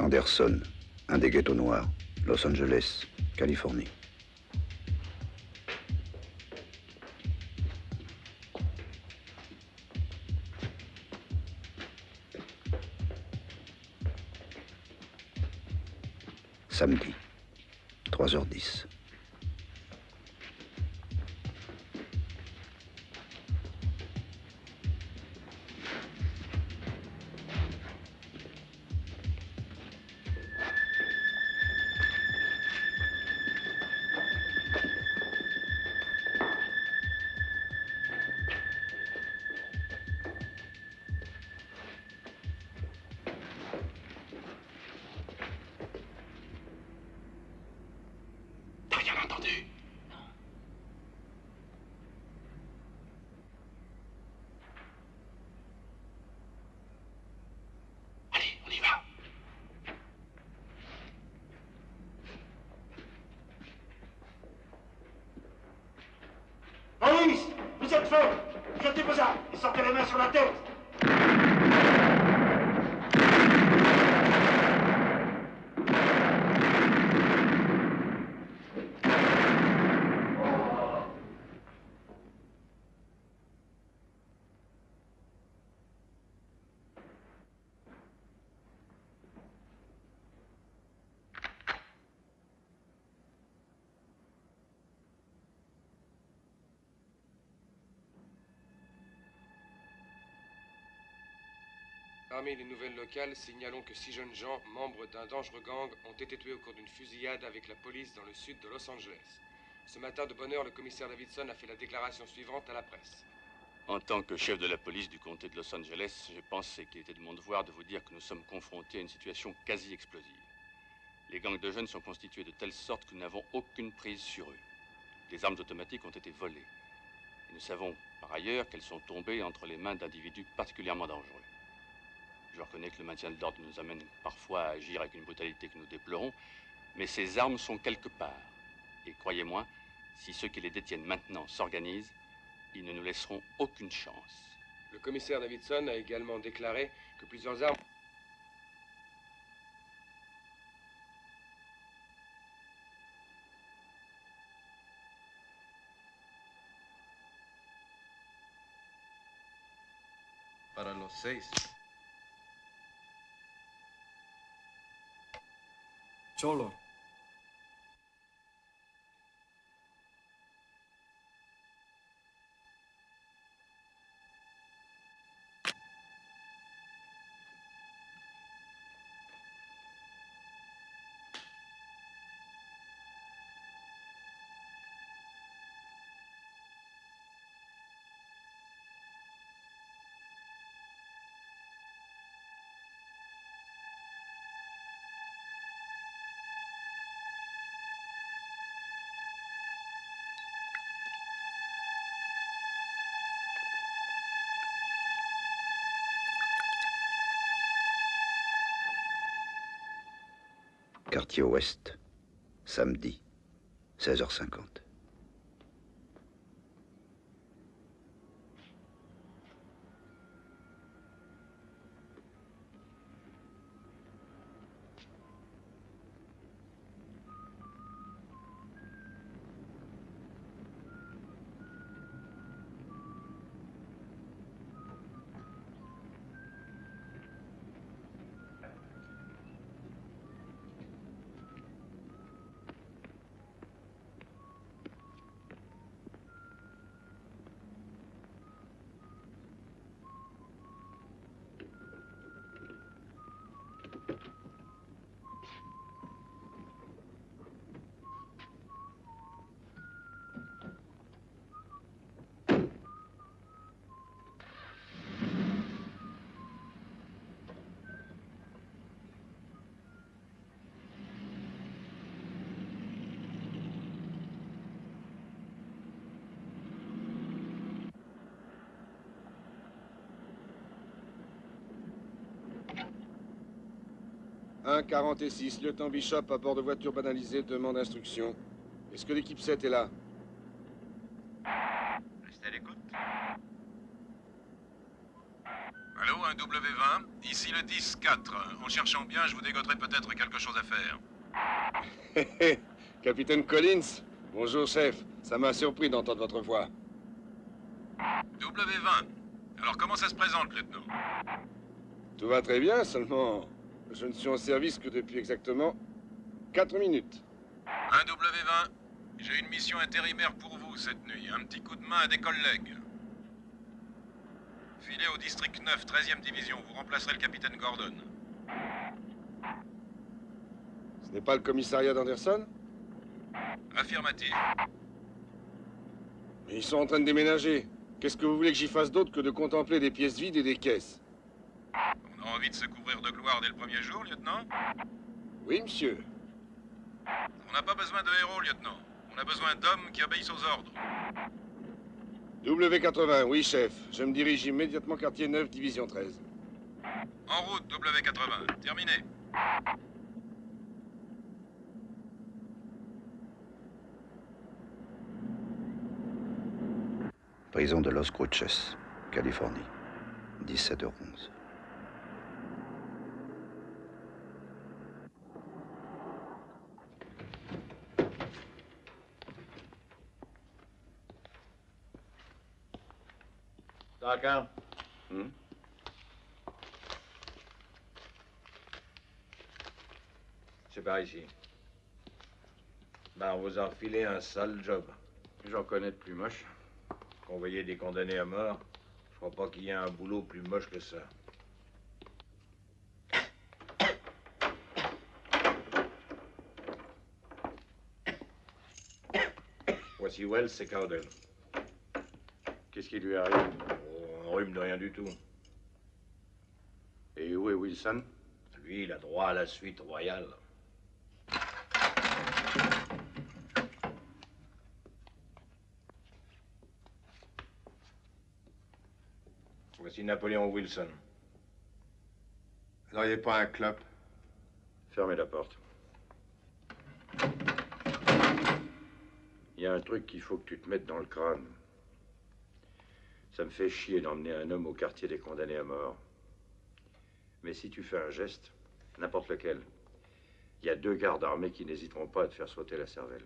Anderson, un des ghettos noirs, Los Angeles, Californie. Samedi, 3h10. Alice, vous êtes faible. Jetez-vous à et sortez les mains sur la tête. Parmi les nouvelles locales, signalons que 6 jeunes gens, membres d'un dangereux gang, ont été tués au cours d'une fusillade avec la police dans le sud de Los Angeles. Ce matin, de bonne heure, le commissaire Davidson a fait la déclaration suivante à la presse. En tant que chef de la police du comté de Los Angeles, j'ai pensé qu'il était de mon devoir de vous dire que nous sommes confrontés à une situation quasi explosive. Les gangs de jeunes sont constitués de telle sorte que nous n'avons aucune prise sur eux. Des armes automatiques ont été volées. Et nous savons par ailleurs qu'elles sont tombées entre les mains d'individus particulièrement dangereux. Je reconnais que le maintien de l'ordre nous amène parfois à agir avec une brutalité que nous déplorons, mais ces armes sont quelque part. Et croyez-moi, si ceux qui les détiennent maintenant s'organisent, ils ne nous laisseront aucune chance. Le commissaire Davidson a également déclaré que plusieurs armes... Para los 6. Cholo. Quartier Ouest, samedi, 16h50. « 1-46, lieutenant Bishop à bord de voiture banalisée demande instruction. Est-ce que l'équipe 7 est là? Restez à l'écoute. Allô, un W20, ici le 10-4. En cherchant bien, je vous dégoterai peut-être quelque chose à faire. Capitaine Collins? Bonjour, chef. Ça m'a surpris d'entendre votre voix. W20. Alors comment ça se présente, lieutenant? Tout va très bien, seulement... je ne suis en service que depuis exactement 4 minutes. Un W20. J'ai une mission intérimaire pour vous cette nuit. Un petit coup de main à des collègues. Filez au district 9, 13e division. Vous remplacerez le capitaine Gordon. Ce n'est pas le commissariat d'Anderson? Affirmatif. Mais ils sont en train de déménager. Qu'est-ce que vous voulez que j'y fasse d'autre que de contempler des pièces vides et des caisses? On a envie de se couvrir de gloire dès le premier jour, lieutenant? Oui, monsieur. On n'a pas besoin de héros, lieutenant. On a besoin d'hommes qui obéissent aux ordres. W80, oui, chef. Je me dirige immédiatement quartier 9, division 13. En route, W80. Terminé. Prison de Los Cruces, Californie, 17h11. D'accord. C'est par ici. Ben, on vous a refilé un sale job. J'en connais de plus moche. Convoyer des condamnés à mort, je crois pas qu'il y ait un boulot plus moche que ça. Voici Wells, c'est Cowdell. Qu'est-ce qui lui arrive? Oh, un rhume de rien du tout. Et où est Wilson? Lui, il a droit à la suite royale. Voici Napoléon Wilson. Vous n'auriez pas un clope? Fermez la porte. Il y a un truc qu'il faut que tu te mettes dans le crâne. Ça me fait chier d'emmener un homme au quartier des condamnés à mort. Mais si tu fais un geste, n'importe lequel, il y a 2 gardes armés qui n'hésiteront pas à te faire sauter la cervelle.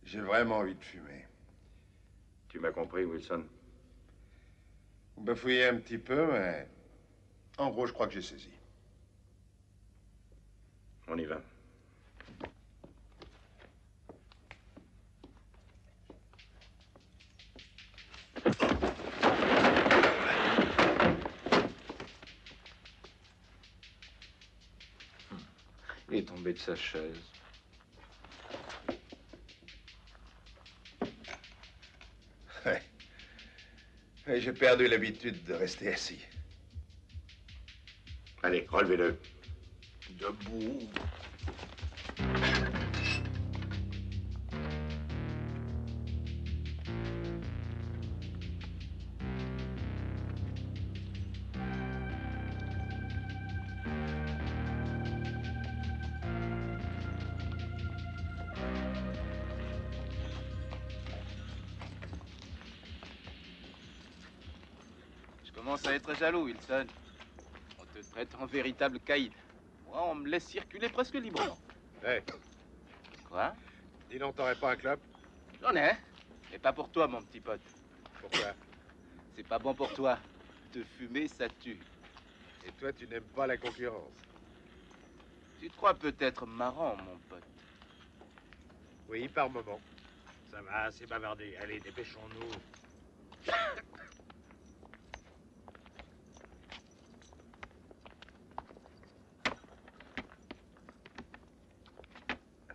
J'ai vraiment envie de fumer. Tu m'as compris, Wilson? Vous bafouillez un petit peu, mais... En gros, je crois que j'ai saisi. On y va. Il est tombé de sa chaise. Ouais. Ouais, j'ai perdu l'habitude de rester assis. Allez, relevez-le. Debout. Je commence à être jaloux, Wilson. On te traite en véritable caïd. Moi, on me laisse circuler presque librement. Hey, Quoi? dis donc, t'aurais pas un clope? J'en ai, mais pas pour toi, mon petit pote. Pourquoi? C'est pas bon pour toi. Te fumer, ça tue. Et toi, tu n'aimes pas la concurrence? Tu te crois peut-être marrant, mon pote. Oui, par moment. Ça va, assez bavardé. Allez, dépêchons-nous.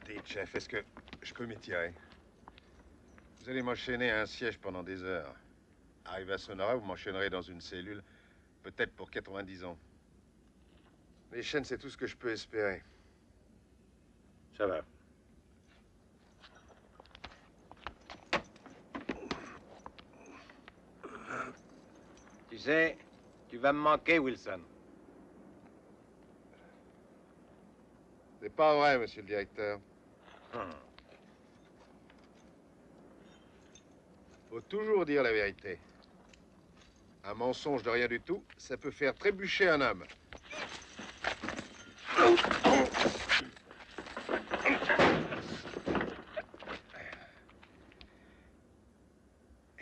Dites, chef, est-ce que je peux m'y tirer? Vous allez m'enchaîner à un siège pendant des heures. Arrivé à Sonora, vous m'enchaînerez dans une cellule, peut-être pour 90 ans. Les chaînes, c'est tout ce que je peux espérer. Ça va. Tu sais, tu vas me manquer, Wilson. C'est pas vrai, monsieur le directeur. Faut toujours dire la vérité. Un mensonge de rien du tout, ça peut faire trébucher un homme.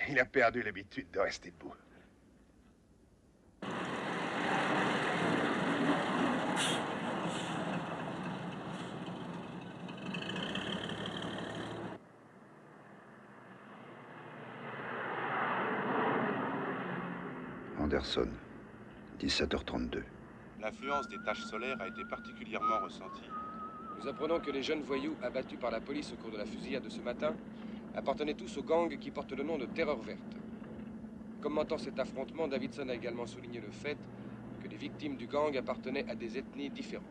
Il a perdu l'habitude de rester debout. Anderson, 17h32. L'influence des taches solaires a été particulièrement ressentie. Nous apprenons que les jeunes voyous abattus par la police au cours de la fusillade de ce matin appartenaient tous au gang qui porte le nom de Terreur Verte. Commentant cet affrontement, Davidson a également souligné le fait que les victimes du gang appartenaient à des ethnies différentes.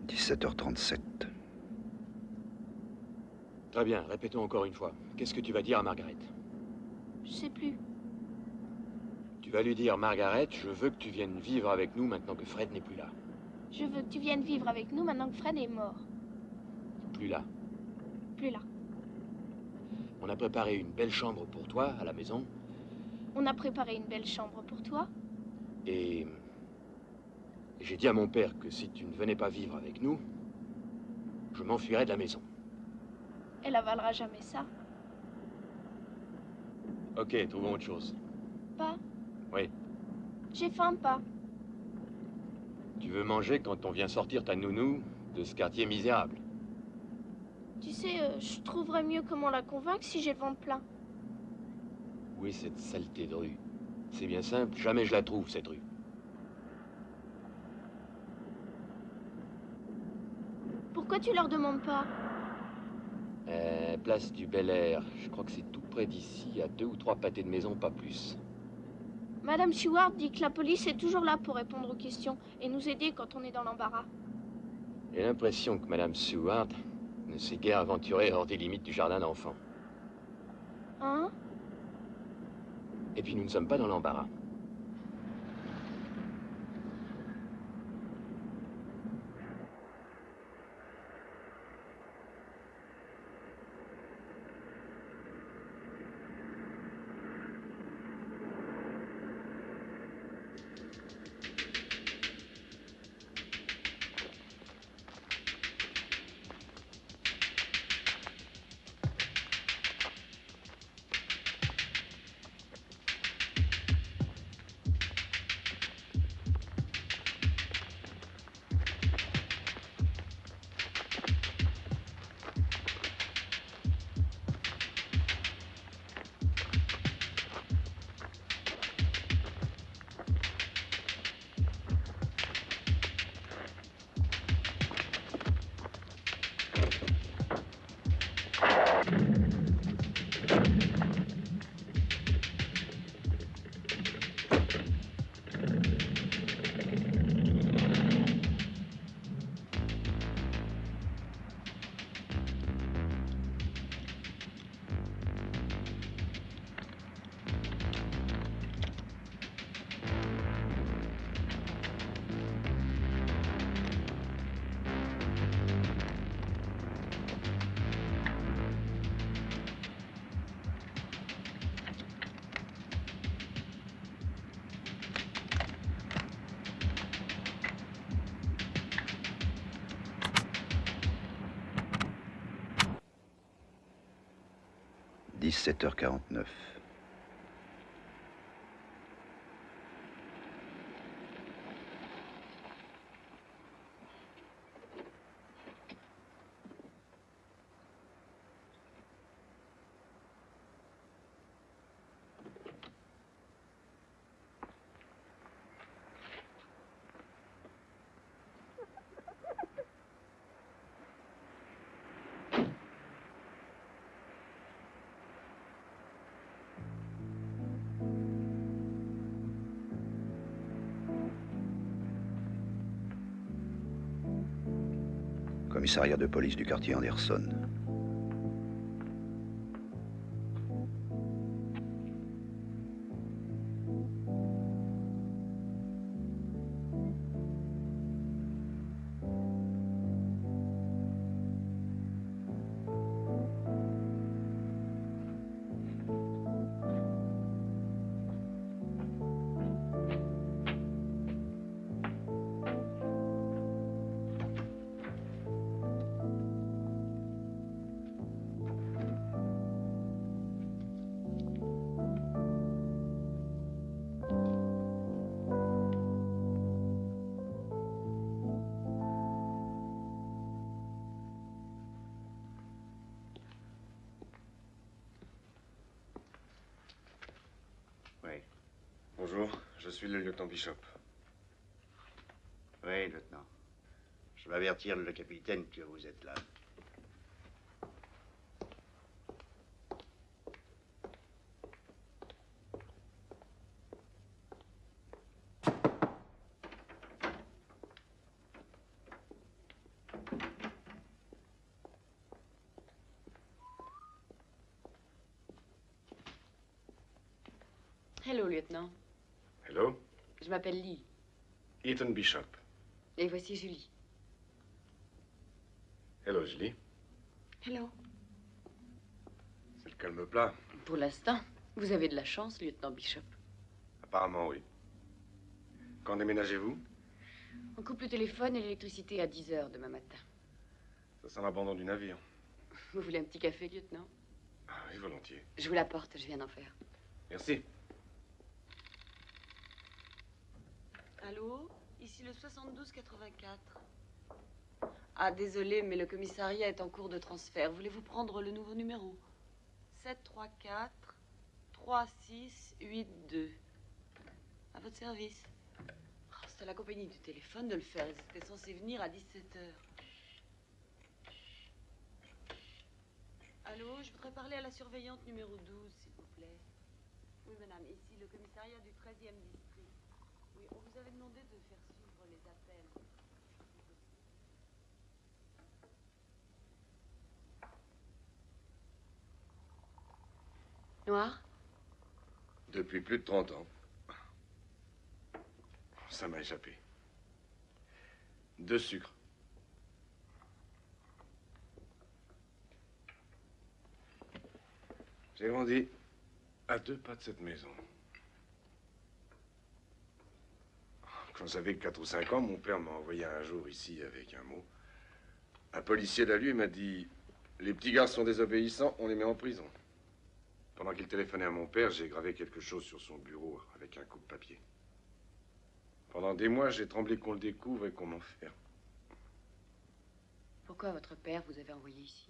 « 17h37. Très bien, répétons encore une fois. Qu'est-ce que tu vas dire à Margaret? Je sais plus. Tu vas lui dire, Margaret, je veux que tu viennes vivre avec nous maintenant que Fred n'est plus là. Je veux que tu viennes vivre avec nous maintenant que Fred est mort. Plus là. Plus là. On a préparé une belle chambre pour toi à la maison. On a préparé une belle chambre pour toi. Et j'ai dit à mon père que si tu ne venais pas vivre avec nous, je m'enfuirais de la maison. Elle avalera jamais ça. Ok, trouvons autre chose. Pas. Oui. J'ai faim, pas. Tu veux manger quand on vient sortir ta nounou de ce quartier misérable? Tu sais, je trouverais mieux comment la convaincre si j'ai le ventre plein. Où est cette saleté de rue? C'est bien simple, jamais je la trouve, cette rue. Pourquoi tu leur demandes pas? Place du Bel Air. Je crois que c'est tout près d'ici, à 2 ou 3 pâtés de maison, pas plus. Madame Stewart dit que la police est toujours là pour répondre aux questions et nous aider quand on est dans l'embarras. J'ai l'impression que Madame Seward ne s'est guère aventurée hors des limites du jardin d'enfants. Hein? Et puis nous ne sommes pas dans l'embarras. « 17h49. Commissariat de police du quartier Anderson. Bonjour, je suis le lieutenant Bishop. Oui, lieutenant. Je vais avertir le capitaine que vous êtes là. Hello, lieutenant. Hello, Je m'appelle Lee. Ethan Bishop. Et voici Julie. Hello, Julie. Hello. C'est le calme plat. Pour l'instant, vous avez de la chance, lieutenant Bishop. Apparemment, oui. Quand déménagez-vous? On coupe le téléphone et l'électricité à 10 h demain matin. Ça sent l'abandon du navire. Vous voulez un petit café, lieutenant? Ah oui, volontiers. Je vous l'apporte, je viens d'en faire. Merci. Allô? Ici le 72-84. Ah, désolé, mais le commissariat est en cours de transfert. Voulez-vous prendre le nouveau numéro? 734-3682. À votre service. Oh, c'est à la compagnie du téléphone de le faire. Ils étaient censés venir à 17 h. Allô, je voudrais parler à la surveillante numéro 12, s'il vous plaît. Oui, madame, ici le commissariat du 13e district. Oui, on vous avait demandé de faire suivre les appels. Noir? Depuis plus de 30 ans. Ça m'a échappé. 2 sucres. J'ai grandi à 2 pas de cette maison. Quand j'avais 4 ou 5 ans, mon père m'a envoyé un jour ici avec un mot. Un policier l'a lu et m'a dit « Les petits garçons désobéissants, on les met en prison ». Pendant qu'il téléphonait à mon père, j'ai gravé quelque chose sur son bureau avec un coupe-papier. Pendant des mois, j'ai tremblé qu'on le découvre et qu'on m'enferme. Pourquoi votre père vous avait envoyé ici?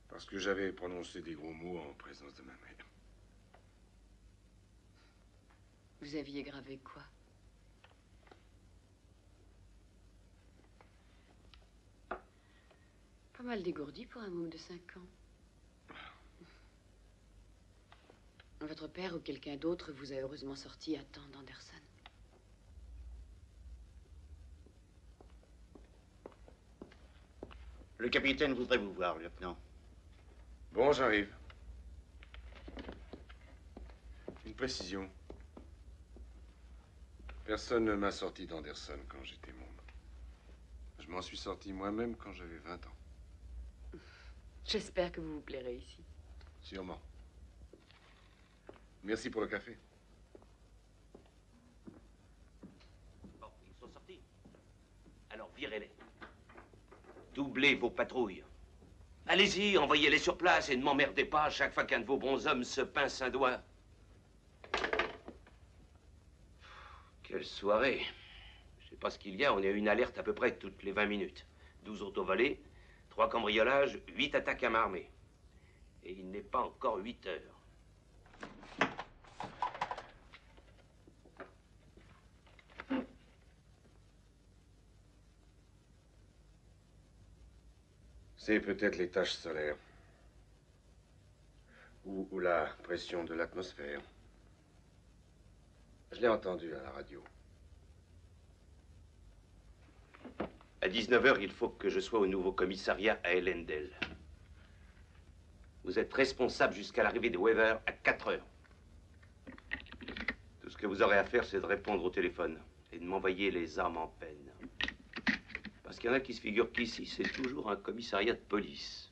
Parce que j'avais prononcé des gros mots en présence de ma mère. Vous aviez gravé quoi? Pas mal dégourdi pour un môme de 5 ans. Votre père ou quelqu'un d'autre vous a heureusement sorti à temps d'Anderson. Le capitaine voudrait vous voir, lieutenant. Bon, j'arrive. Une précision. Personne ne m'a sorti d'Anderson quand j'étais môme. Je m'en suis sorti moi-même quand j'avais 20 ans. J'espère que vous vous plairez ici. Sûrement. Merci pour le café. Bon, ils sont sortis. Alors, virez-les. Doublez vos patrouilles. Allez-y, envoyez-les sur place et ne m'emmerdez pas à chaque fois qu'un de vos bonshommes se pince un doigt. Quelle soirée. Je sais pas ce qu'il y a, on a une alerte à peu près toutes les 20 minutes. 12 autovolés, 3 cambriolages, 8 attaques à main armée. Et il n'est pas encore 8 heures. C'est peut-être les taches solaires. Ou la pression de l'atmosphère. Je l'ai entendu à la radio. À 19h, il faut que je sois au nouveau commissariat à Ellendale. Vous êtes responsable jusqu'à l'arrivée de Weaver à 4h. Tout ce que vous aurez à faire, c'est de répondre au téléphone et de m'envoyer les armes en peine. Parce qu'il y en a qui se figurent qu'ici, c'est toujours un commissariat de police.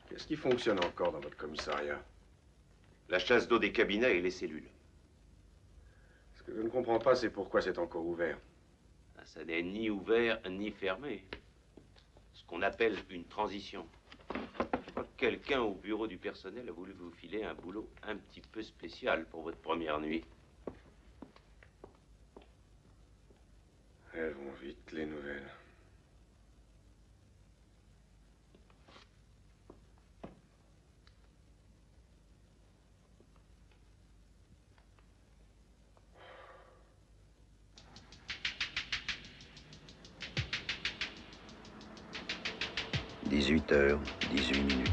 Qu'est-ce qui fonctionne encore dans votre commissariat? La chasse d'eau des cabinets et les cellules. Ce que je ne comprends pas, c'est pourquoi c'est encore ouvert. Ah, ça n'est ni ouvert ni fermé. Ce qu'on appelle une transition. Je crois que quelqu'un au bureau du personnel a voulu vous filer un boulot un petit peu spécial pour votre première nuit. Elles vont vite, les nouvelles. « 18h18.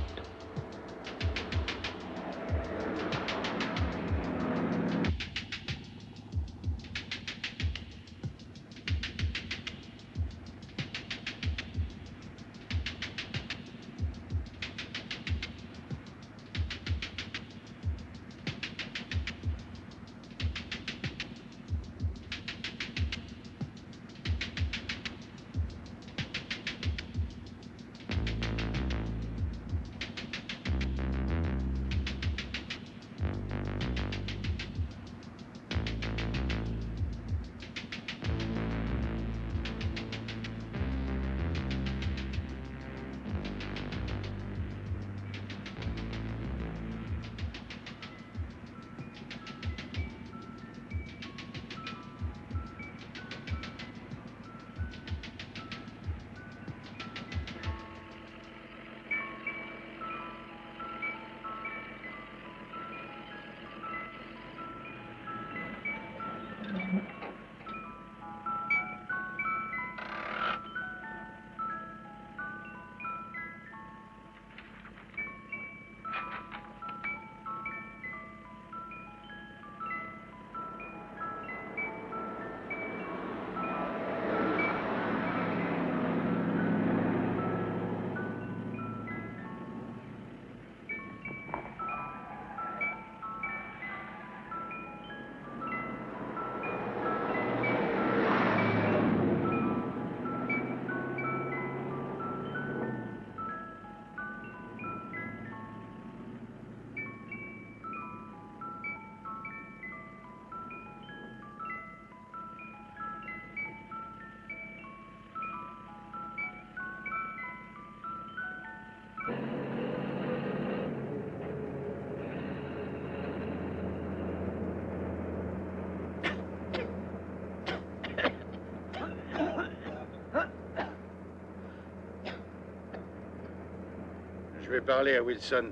vais parler à Wilson.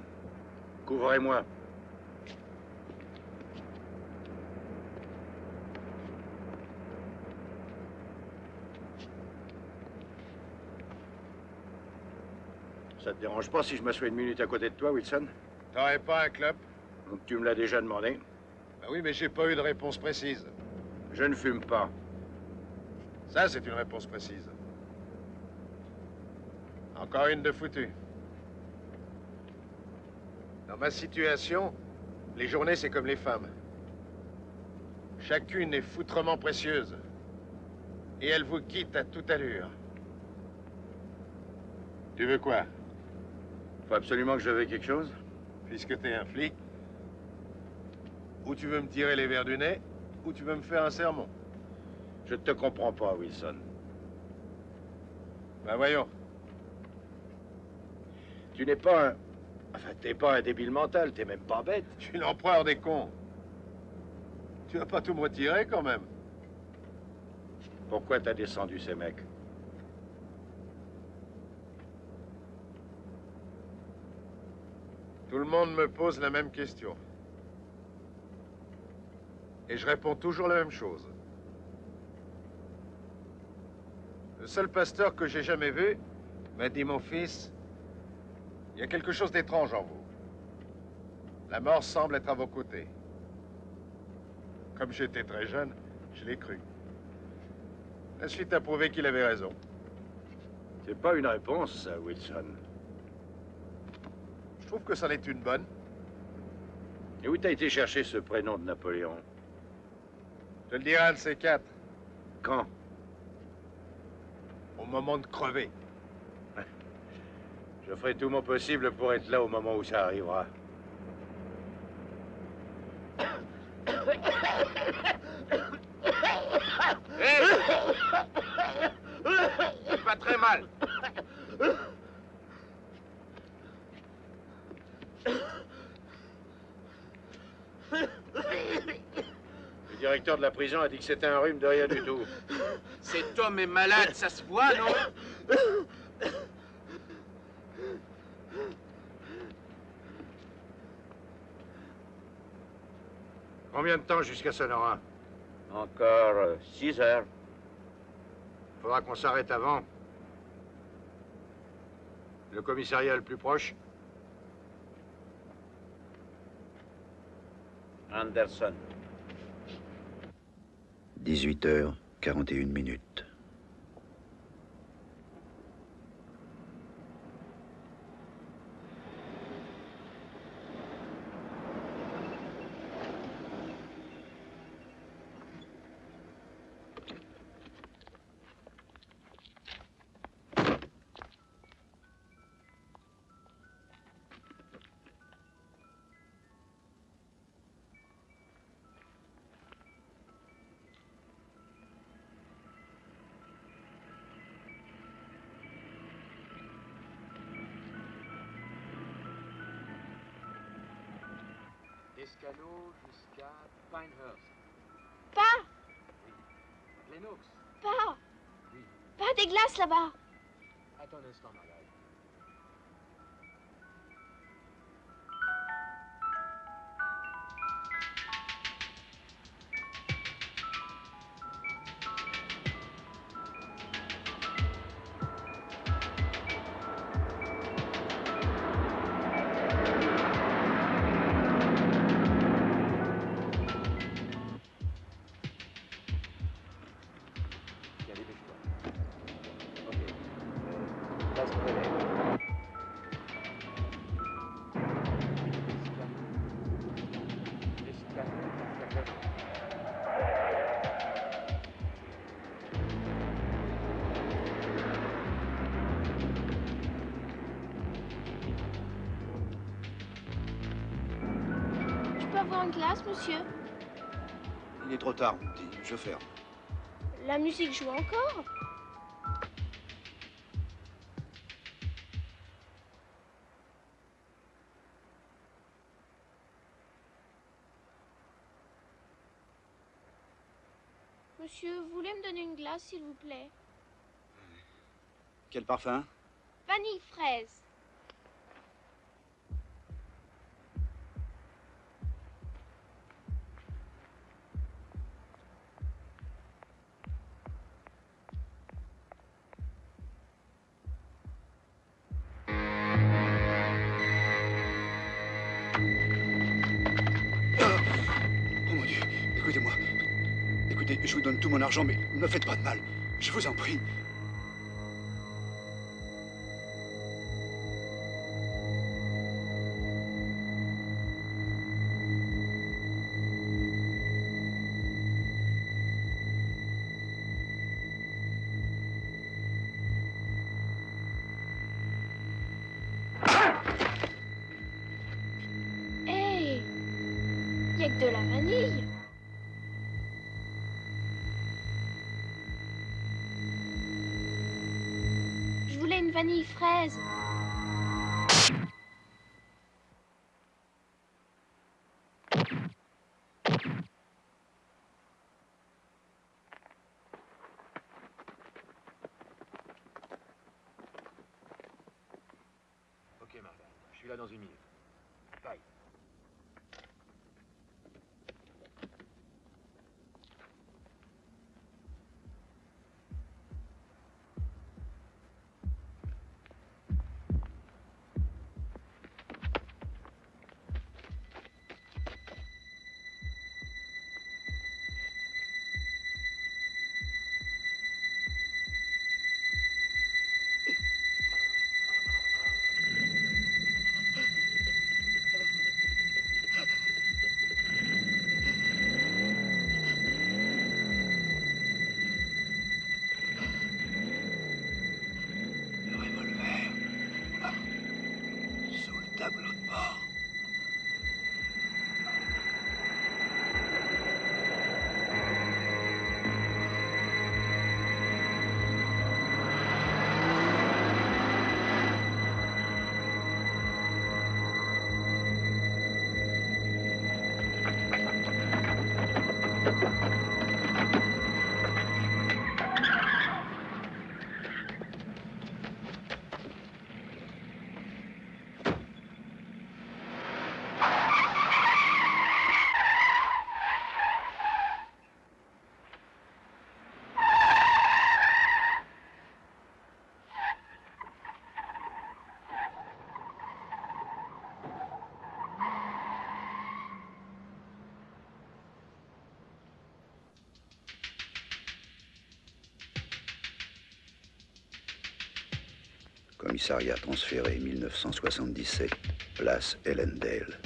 Couvrez-moi. Ça te dérange pas si je m'assois une minute à côté de toi, Wilson? T'aurais pas un clope? Donc tu me l'as déjà demandé. Bah oui, mais j'ai pas eu de réponse précise. Je ne fume pas. Ça, c'est une réponse précise. Encore une de foutue. Dans ma situation, les journées, c'est comme les femmes. Chacune est foutrement précieuse. Et elle vous quitte à toute allure. Tu veux quoi? Faut absolument que je veuille quelque chose? Puisque t'es un flic, ou tu veux me tirer les verres du nez, ou tu veux me faire un sermon. Je te comprends pas, Wilson. Ben voyons. Tu n'es pas un... Enfin, t'es pas un débile mental, t'es même pas bête. Je suis l'empereur des cons. Tu vas pas tout me retirer, quand même. Pourquoi t'as descendu ces mecs? Tout le monde me pose la même question. Et je réponds toujours la même chose. Le seul pasteur que j'ai jamais vu m'a dit, mon fils, il y a quelque chose d'étrange en vous. La mort semble être à vos côtés. Comme j'étais très jeune, je l'ai cru. La suite a prouvé qu'il avait raison. C'est pas une réponse, ça, Wilson. Je trouve que ça en est une bonne. Et où t'as été chercher ce prénom de Napoléon? Je te le dirai un de ces quatre. Quand? Au moment de crever. Je ferai tout mon possible pour être là au moment où ça arrivera. Hé! C'est pas très mal. Le directeur de la prison a dit que c'était un rhume de rien du tout. Cet homme est malade, ça se voit, non? Combien de temps jusqu'à Sonora? Encore 6 heures. Faudra qu'on s'arrête avant. Le commissariat le plus proche? Anderson. 18h41. Escalo jusqu'à Pinehurst. Pas! Lennox. Pas! Oui. Pas des glaces là-bas! Attends un instant, malade. Je peux avoir une glace, monsieur? Il est trop tard, mon petit. Je ferme. La musique joue encore? Monsieur, vous voulez me donner une glace, s'il vous plaît? Quel parfum? Vanille fraise. je vous donne tout mon argent, mais ne me faites pas de mal. Je vous en prie. Hé, y a que de la vanille. Je voulais une vanille fraise. Ok, Martha, je suis là dans une minute. Bye. Tableau de bord. Commissariat transféré 1977, place Ellendale.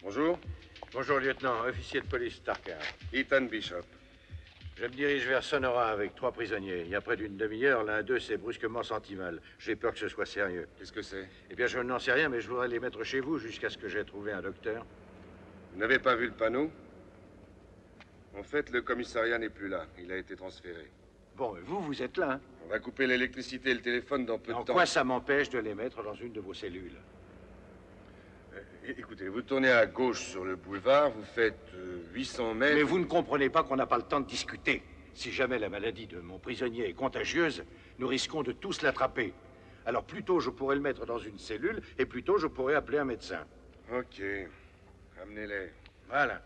Bonjour. Bonjour, lieutenant. Officier de police Starker. Ethan Bishop. Je me dirige vers Sonora avec 3 prisonniers. Il y a près d'une demi-heure, l'un d'eux s'est brusquement senti mal. J'ai peur que ce soit sérieux. Qu'est-ce que c'est? Eh bien, je n'en sais rien, mais je voudrais les mettre chez vous jusqu'à ce que j'aie trouvé un docteur. Vous n'avez pas vu le panneau? En fait, le commissariat n'est plus là. Il a été transféré. Bon, vous êtes là, hein? On va couper l'électricité et le téléphone dans peu de temps. En quoi ça m'empêche de les mettre dans une de vos cellules? Écoutez, vous tournez à gauche sur le boulevard, vous faites 800 mètres... Mais vous ne comprenez pas qu'on n'a pas le temps de discuter. Si jamais la maladie de mon prisonnier est contagieuse, nous risquons de tous l'attraper. Alors plus tôt je pourrais le mettre dans une cellule, et plus tôt je pourrais appeler un médecin. Ok. Amenez-les. Voilà.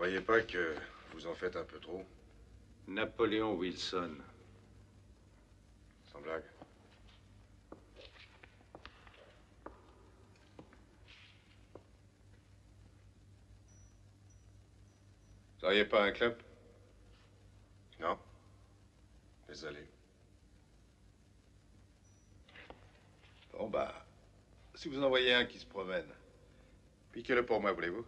Croyez pas que vous en faites un peu trop? Napoléon Wilson. Sans blague. Vous n'auriez pas un club? Non. Désolé. Bon, bah, si vous en voyez un qui se promène, piquez-le pour moi, voulez-vous?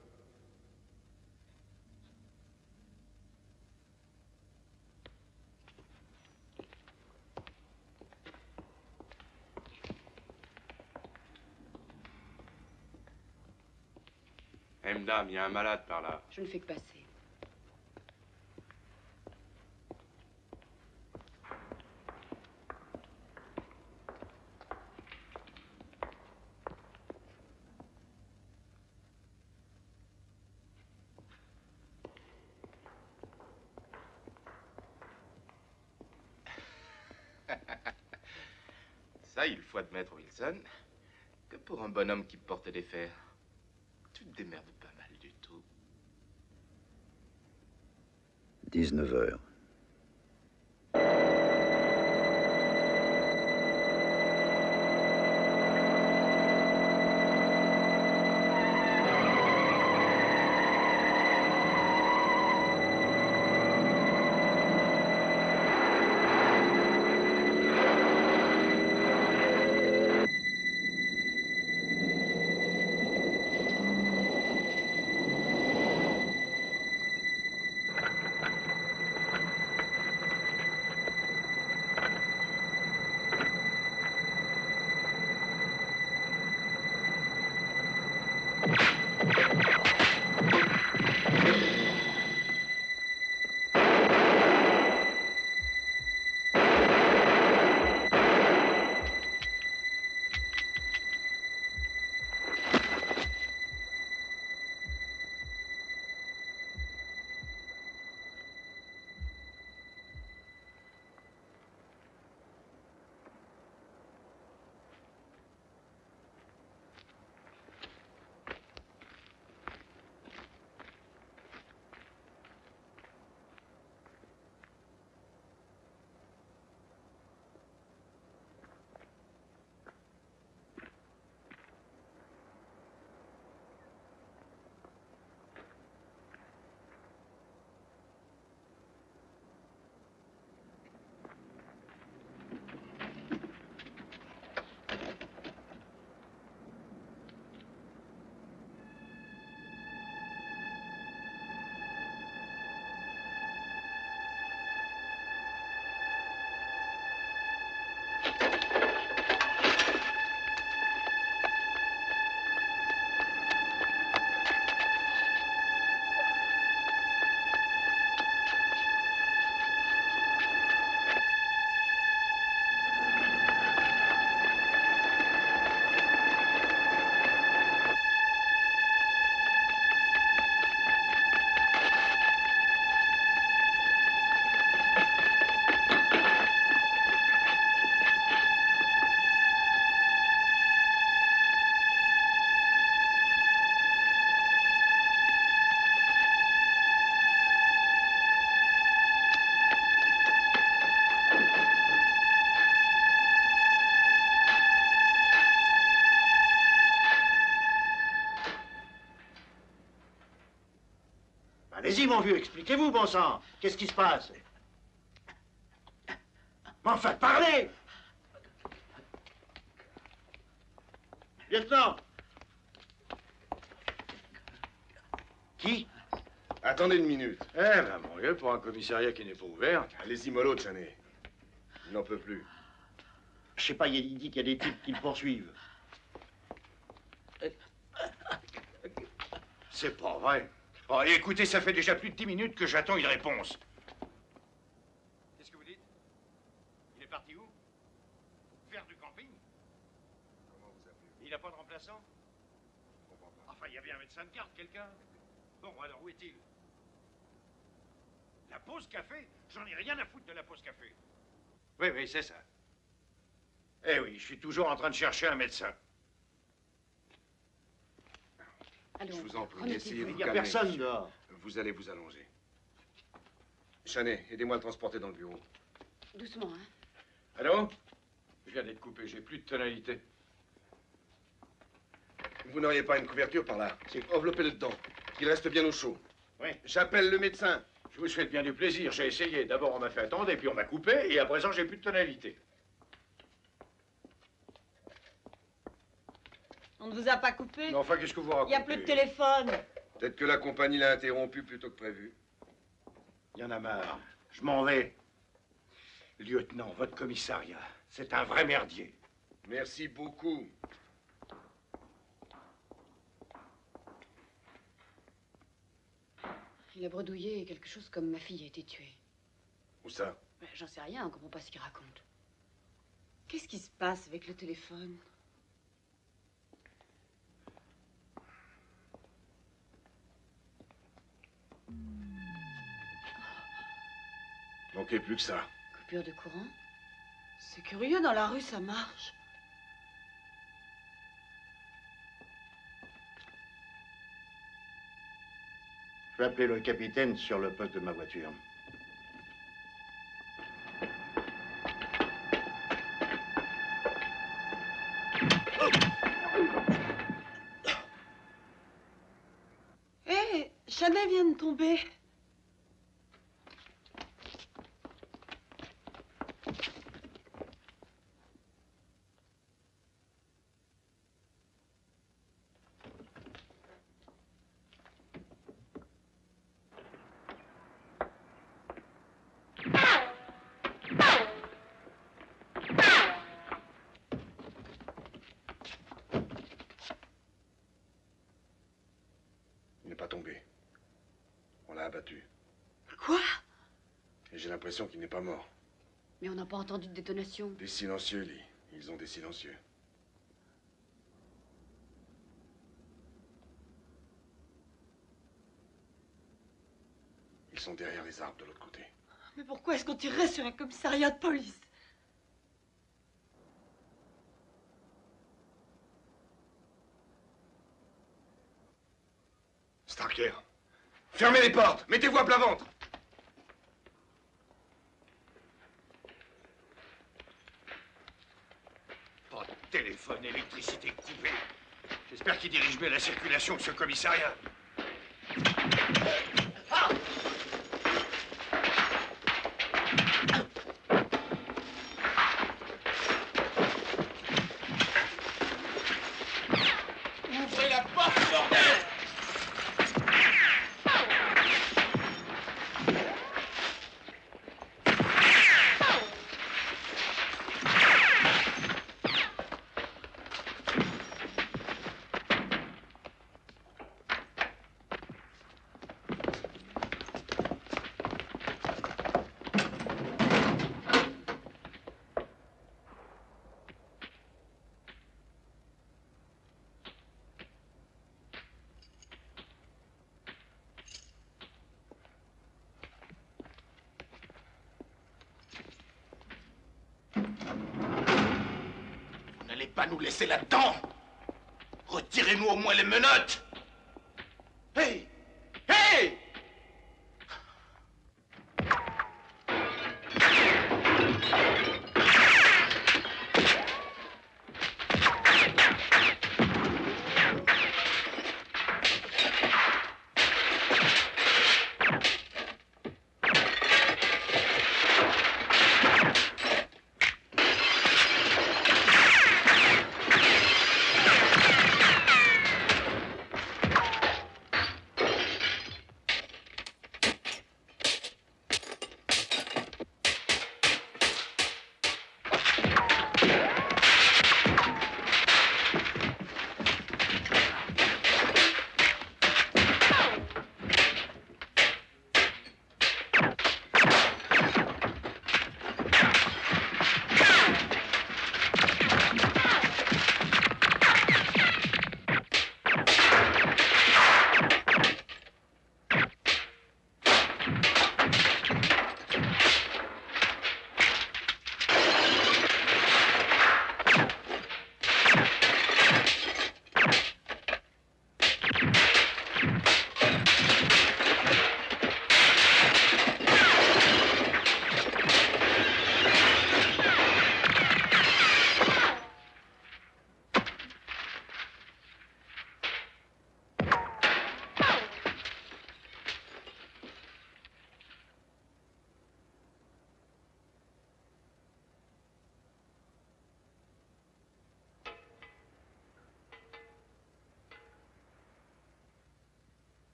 Madame, il y a un malade par là. Je ne fais que passer. Ça, il faut admettre, Wilson, que pour un bonhomme qui portait des fers, tu te démerdes pas mal du tout. 19 heures. Allez-y, mon vieux, expliquez-vous, bon sang. Qu'est-ce qui se passe? Mais enfin, parlez! Lieutenant! Qui? Attendez une minute. Eh ben, mon vieux, pour un commissariat qui n'est pas ouvert. Allez-y, mollo, Chané. Il n'en peut plus. Je sais pas, il dit qu'il y a des types qui le poursuivent. C'est pas vrai. Oh, écoutez, ça fait déjà plus de 10 minutes que j'attends une réponse. Qu'est-ce que vous dites? Il est parti où? Faire du camping? Comment vous appelez? Il n'a pas de remplaçant? Je comprends pas. Enfin, il y avait un médecin de garde, quelqu'un. Bon, alors où est-il? La pause café? J'en ai rien à foutre de la pause café. Oui, oui, c'est ça. Eh oui, je suis toujours en train de chercher un médecin. Allons, Je vous en prie, remettez-vous. essayez de Il vous n'y a calmer. personne dehors. Vous allez vous allonger. Chanet, aidez-moi à le transporter dans le bureau. Doucement, hein. Allô? Je viens d'être coupé, j'ai plus de tonalité. Vous n'auriez pas une couverture par là? Enveloppez-le dedans, qu'il reste bien au chaud. Oui. J'appelle le médecin. Je vous souhaite bien du plaisir. J'ai essayé. D'abord, on m'a fait attendre, et puis on m'a coupé, et à présent, j'ai plus de tonalité. On ne vous a pas coupé? Mais enfin, qu'est-ce que vous racontez? Il n'y a plus de téléphone. Peut-être que la compagnie l'a interrompu plutôt que prévu. Il y en a marre. Je m'en vais. Lieutenant, votre commissariat, c'est un vrai merdier. Merci beaucoup. Il a bredouillé quelque chose comme ma fille a été tuée. Où ça? J'en sais rien, on comprend pas ce qu'il raconte. Qu'est-ce qui se passe avec le téléphone? Manquez plus que ça. Coupure de courant? C'est curieux, dans la rue, ça marche. Je vais appeler le capitaine sur le poste de ma voiture. Hé, Chanet vient de tomber. Il n'est pas tombé. On l'a abattu. Quoi? Et j'ai l'impression qu'il n'est pas mort. Mais on n'a pas entendu de détonation. Des silencieux, Lee. Ils ont des silencieux. Ils sont derrière les arbres de l'autre côté. Mais pourquoi est-ce qu'on tirerait sur un commissariat de police? Starker, fermez les portes. Mettez-vous à plat ventre. Pas de téléphone, électricité coupée. J'espère qu'il dirige bien la circulation de ce commissariat. Ouvrez la porte, bordel! N'allez pas nous laisser là-dedans. Retirez-nous au moins les menottes. Hey! Hey!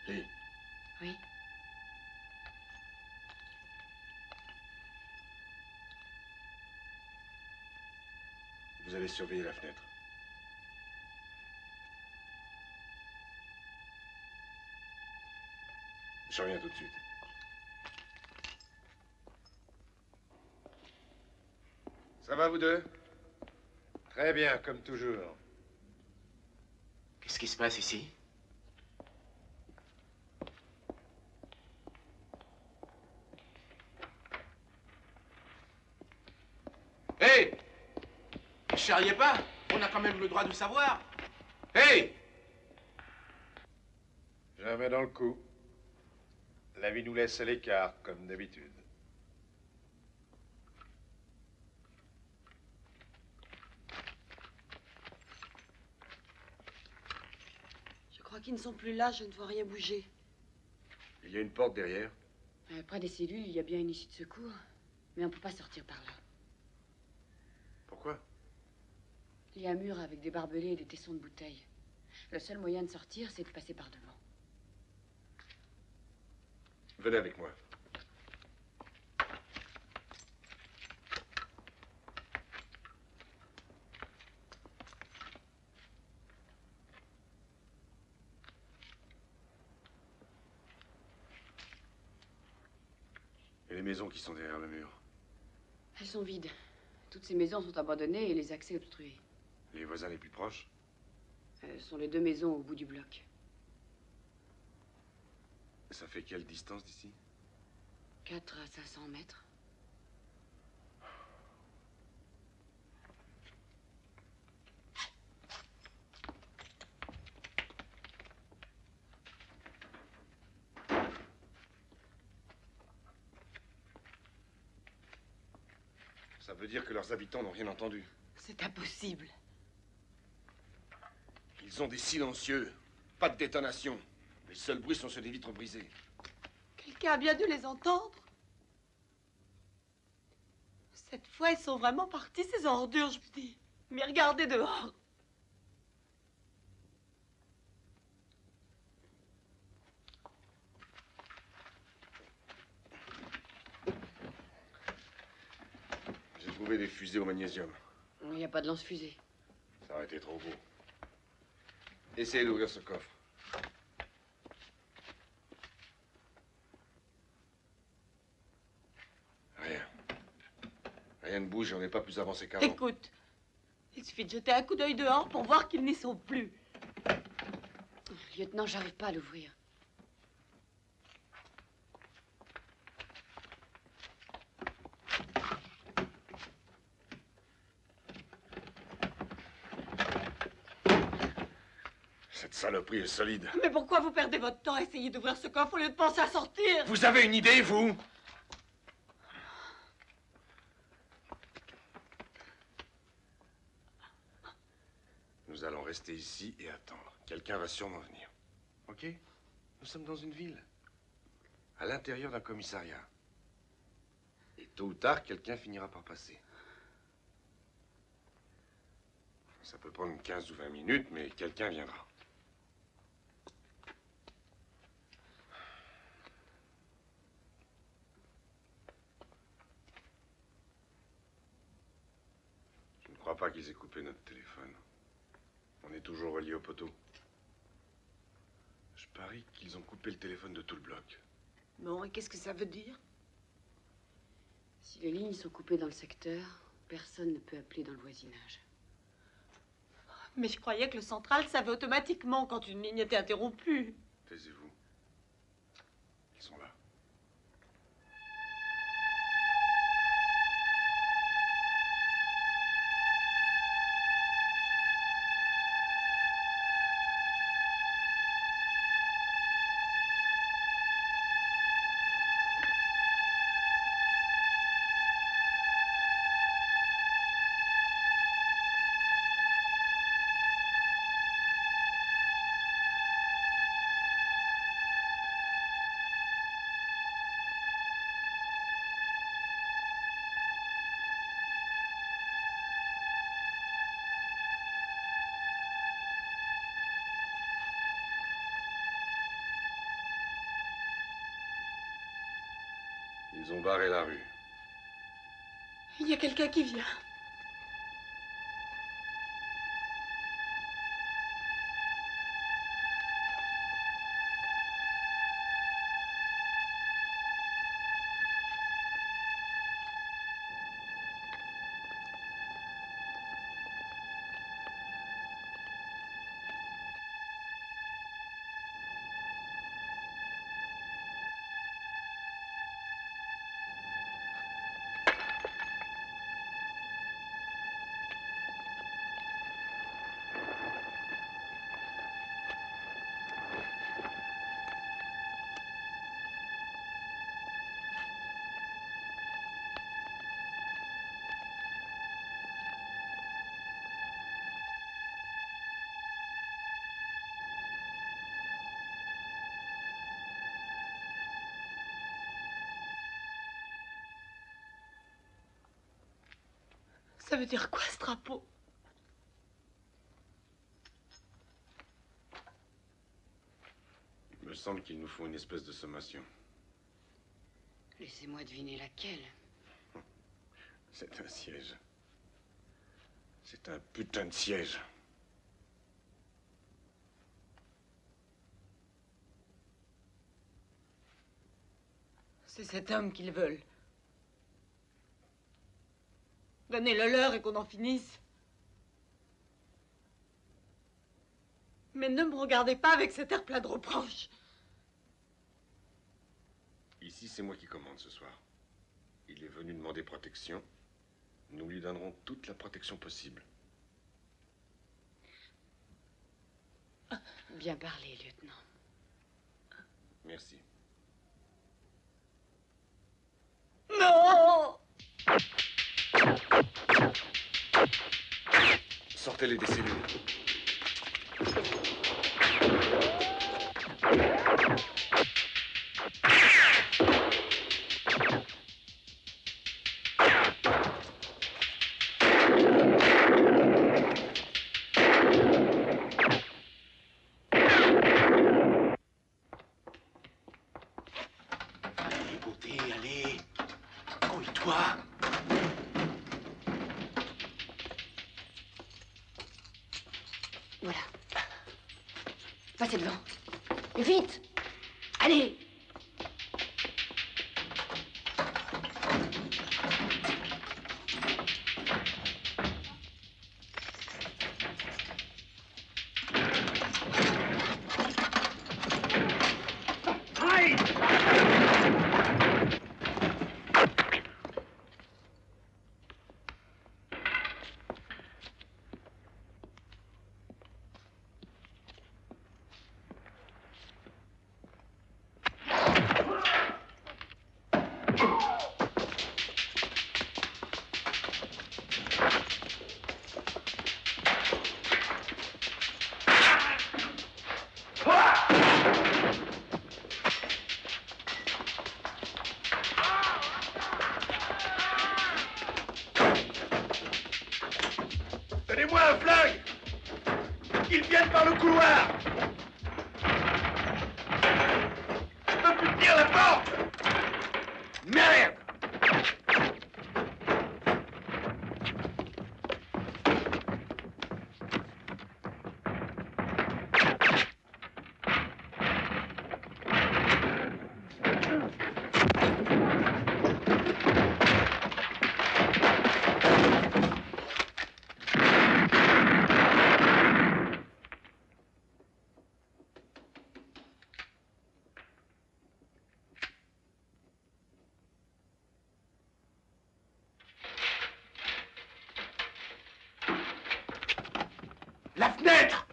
Hey, Oui. vous allez surveiller la fenêtre. Je reviens tout de suite. Ça va, vous deux? Très bien, comme toujours. Qu'est-ce qui se passe ici? Hé! Ne charriez pas! On a quand même le droit de savoir! Hé! Jamais dans le coup. La vie nous laisse à l'écart, comme d'habitude. Je crois qu'ils ne sont plus là, je ne vois rien bouger. Il y a une porte derrière. Près des cellules, il y a bien une issue de secours. Mais on ne peut pas sortir par là. Pourquoi? Il y a un mur avec des barbelés et des tessons de bouteilles. Le seul moyen de sortir, c'est de passer par devant. Venez avec moi. Et les maisons qui sont derrière le mur? Elles sont vides. Toutes ces maisons sont abandonnées et les accès obstrués. Les voisins les plus proches? Ce sont les 2 maisons au bout du bloc. Ça fait quelle distance d'ici? 4 à 500 mètres. Ça veut dire que leurs habitants n'ont rien entendu. C'est impossible. Ils ont des silencieux. Pas de détonation. Les seuls bruits sont ceux des vitres brisées. Quelqu'un a bien dû les entendre. Cette fois, ils sont vraiment partis, ces ordures, je me dis. Mais regardez dehors. J'ai trouvé des fusées au magnésium. Il n'y a pas de lance-fusée. Ça aurait été trop beau. Essayez d'ouvrir ce coffre. Rien. Rien ne bouge et on n'est pas plus avancé qu'avant. Écoute, il suffit de jeter un coup d'œil dehors pour voir qu'ils n'y sont plus. Lieutenant, j'arrive pas à l'ouvrir. Cette saloperie est solide. Mais pourquoi vous perdez votre temps à essayer d'ouvrir ce coffre au lieu de penser à sortir? Vous avez une idée, vous? Nous allons rester ici et attendre. Quelqu'un va sûrement venir. OK? Nous sommes dans une ville. À l'intérieur d'un commissariat. Et tôt ou tard, quelqu'un finira par passer. Ça peut prendre 15 ou 20 minutes, mais quelqu'un viendra. Je ne crois pas qu'ils aient coupé notre téléphone. On est toujours relié au poteau. Je parie qu'ils ont coupé le téléphone de tout le bloc. Bon, et qu'est-ce que ça veut dire? Si les lignes sont coupées dans le secteur, personne ne peut appeler dans le voisinage. Mais je croyais que le central savait automatiquement quand une ligne était interrompue. Taisez-vous. Ils sont là. Ils ont barré la rue. Il y a quelqu'un qui vient. Ça veut dire quoi, ce drapeau? Il me semble qu'il nous faut une espèce de sommation. Laissez-moi deviner laquelle. C'est un siège. C'est un putain de siège. C'est cet homme qu'ils veulent. Donnez-le leur et qu'on en finisse. Mais ne me regardez pas avec cet air plein de reproches. Ici, c'est moi qui commande ce soir. Il est venu demander protection. Nous lui donnerons toute la protection possible. Bien parlé, lieutenant. Merci. Non! Sortez-les des cellules. Allez, beauté, allez. Grouille-toi. Voilà. Passez devant. Et vite! Allez! Donnez-moi un flingue! Qu'ils viennent par le couloir! Je peux plus tenir la porte! Merde! La fenêtre!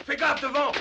Fais gaffe devant!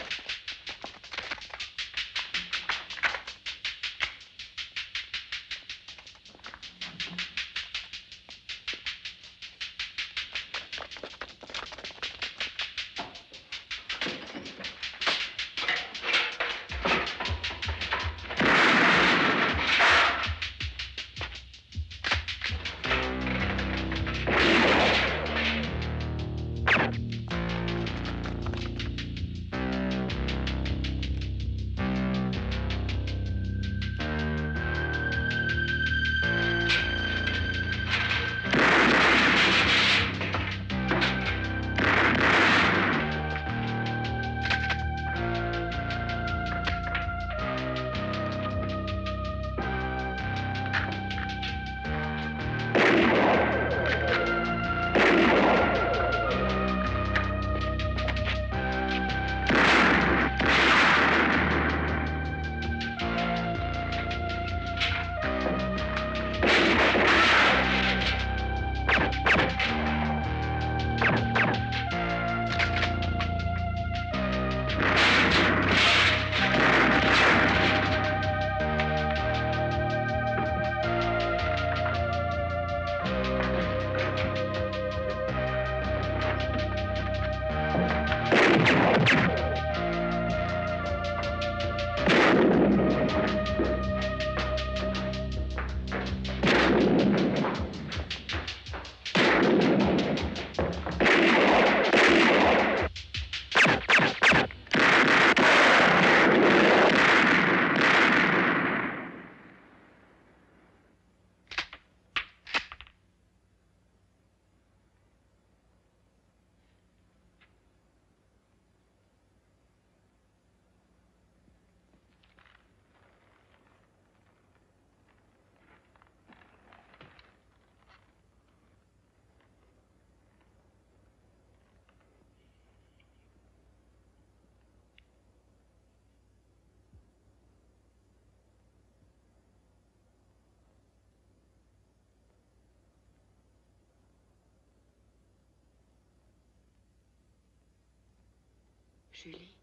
Julie.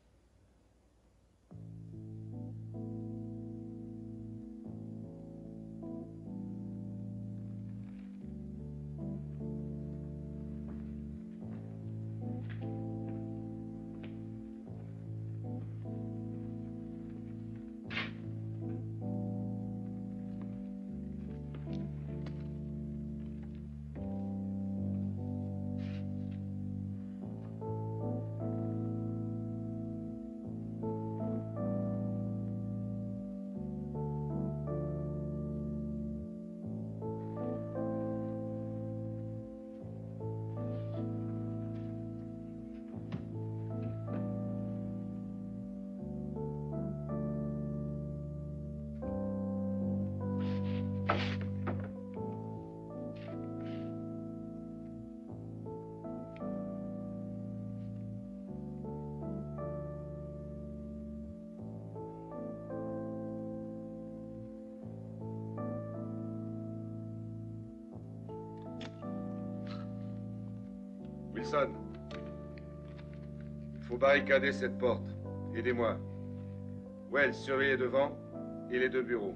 Wilson, il faut barricader cette porte. Aidez-moi. Wells, surveillez devant et les deux bureaux.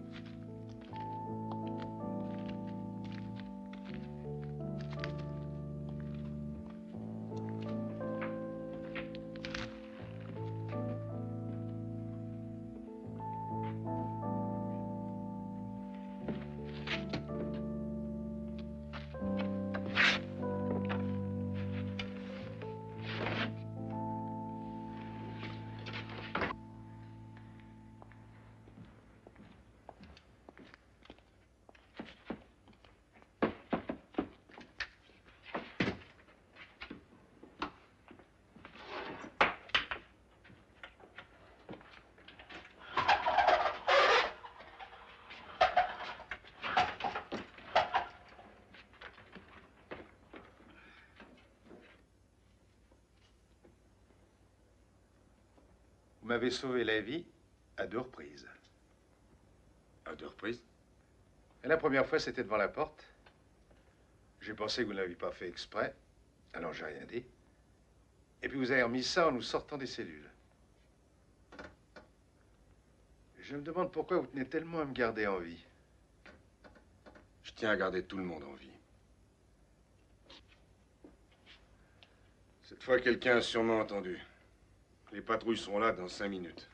Vous m'avez sauvé la vie à 2 reprises. À 2 reprises? Et la première fois, c'était devant la porte. J'ai pensé que vous ne l'aviez pas fait exprès, alors j'ai rien dit. Et puis vous avez remis ça en nous sortant des cellules. Je me demande pourquoi vous tenez tellement à me garder en vie. Je tiens à garder tout le monde en vie. Cette fois, quelqu'un a sûrement entendu. Les patrouilles sont là dans 5 minutes.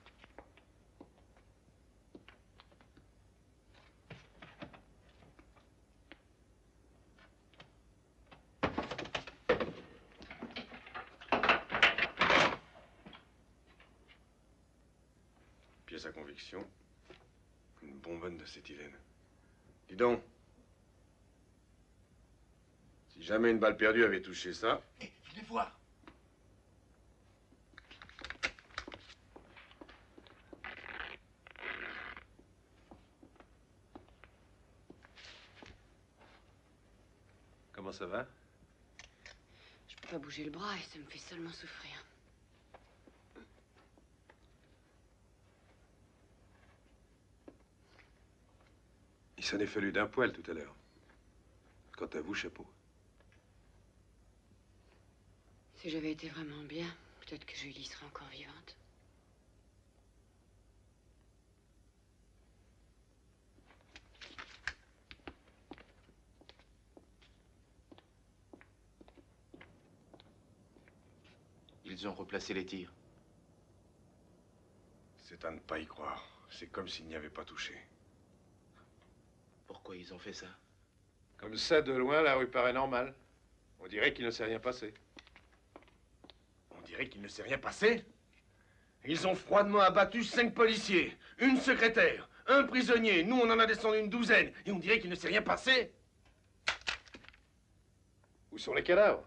Pièce à conviction. Une bonbonne d'acétylène. Dis donc. Si jamais une balle perdue avait touché ça... Hé, venez voir. Comment ça va? Je peux pas bouger le bras et ça me fait seulement souffrir. Il s'en est fallu d'un poil tout à l'heure. Quant à vous, chapeau. Si j'avais été vraiment bien, peut-être que Julie serait encore vivante. Ils ont replacé les tirs. C'est à ne pas y croire. C'est comme s'il n'y avait pas touché. Pourquoi ils ont fait ça? Comme ça, de loin, la rue paraît normale. On dirait qu'il ne s'est rien passé. On dirait qu'il ne s'est rien passé. Ils ont froidement abattu 5 policiers, une secrétaire, un prisonnier. Nous, on en a descendu une douzaine. Et on dirait qu'il ne s'est rien passé. Où sont les cadavres?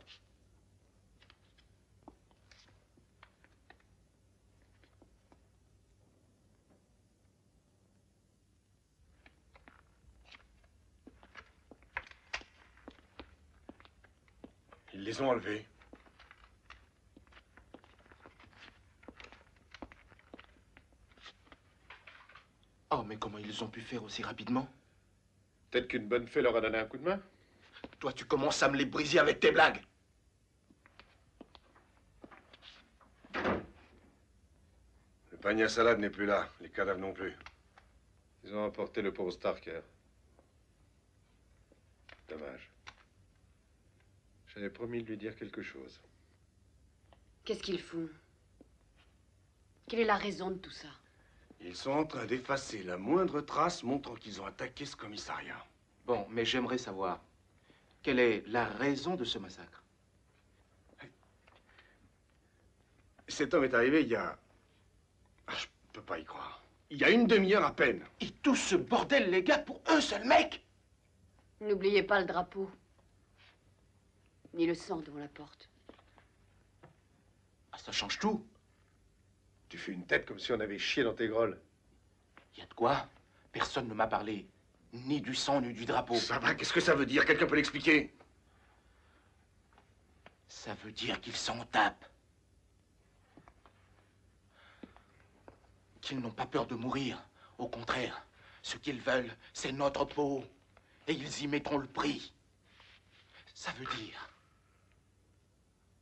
Ils les ont enlevés. Oh, mais comment ils ont pu faire aussi rapidement? Peut-être qu'une bonne fée leur a donné un coup de main. Toi, tu commences à me les briser avec tes blagues. panier à salade n'est plus là, les cadavres non plus. Ils ont emporté le pauvre Starker. Dommage. J'avais promis de lui dire quelque chose. Qu'est-ce qu'ils font? Quelle est la raison de tout ça? Ils sont en train d'effacer la moindre trace montrant qu'ils ont attaqué ce commissariat. Bon, mais j'aimerais savoir, quelle est la raison de ce massacre? Cet homme est arrivé il y a... Ah, je peux pas y croire. Il y a une demi-heure à peine. Et tout ce bordel, les gars, pour un seul mec? N'oubliez pas le drapeau. Ni le sang devant la porte. Ah, ça change tout. Tu fais une tête comme si on avait chié dans tes grolles. Il y a de quoi? Personne ne m'a parlé. Ni du sang, ni du drapeau. Ça va, qu'est-ce que ça veut dire? Quelqu'un peut l'expliquer? Ça veut dire qu'ils s'en tapent. Qu'ils n'ont pas peur de mourir. Au contraire, ce qu'ils veulent, c'est notre peau. Et ils y mettront le prix. Ça veut dire...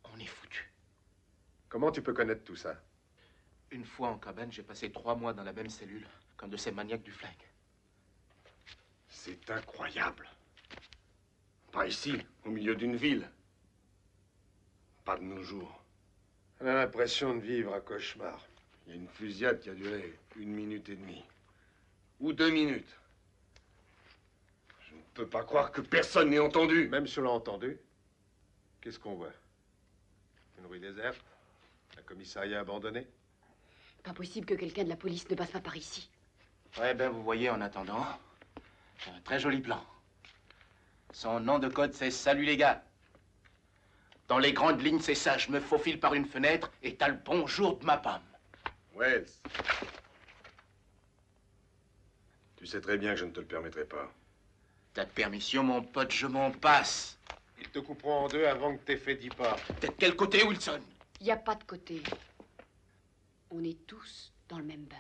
on est foutu. Comment tu peux connaître tout ça? Une fois en cabane, j'ai passé 3 mois dans la même cellule qu'un de ces maniaques du flingue. C'est incroyable. Pas ici, au milieu d'une ville. Pas de nos jours. On a l'impression de vivre un cauchemar. Il y a une fusillade qui a duré 1 minute et demie. Ou 2 minutes. Je ne peux pas croire que personne n'ait entendu. Même si on l'a entendu, qu'est-ce qu'on voit? Une rue déserte? Un commissariat abandonné? Pas possible que quelqu'un de la police ne passe pas par ici. Ouais, ben vous voyez, en attendant, j'ai un très joli plan. Son nom de code, c'est « Salut les gars ». Dans les grandes lignes, c'est ça. Je me faufile par une fenêtre et t'as le bonjour de ma femme. Wells. Tu sais très bien que je ne te le permettrai pas. T'as de permission, mon pote, je m'en passe. Ils te couperont en deux avant que t'aies fait 10 pas. T'es de quel côté, Wilson? Il n'y a pas de côté. On est tous dans le même bain.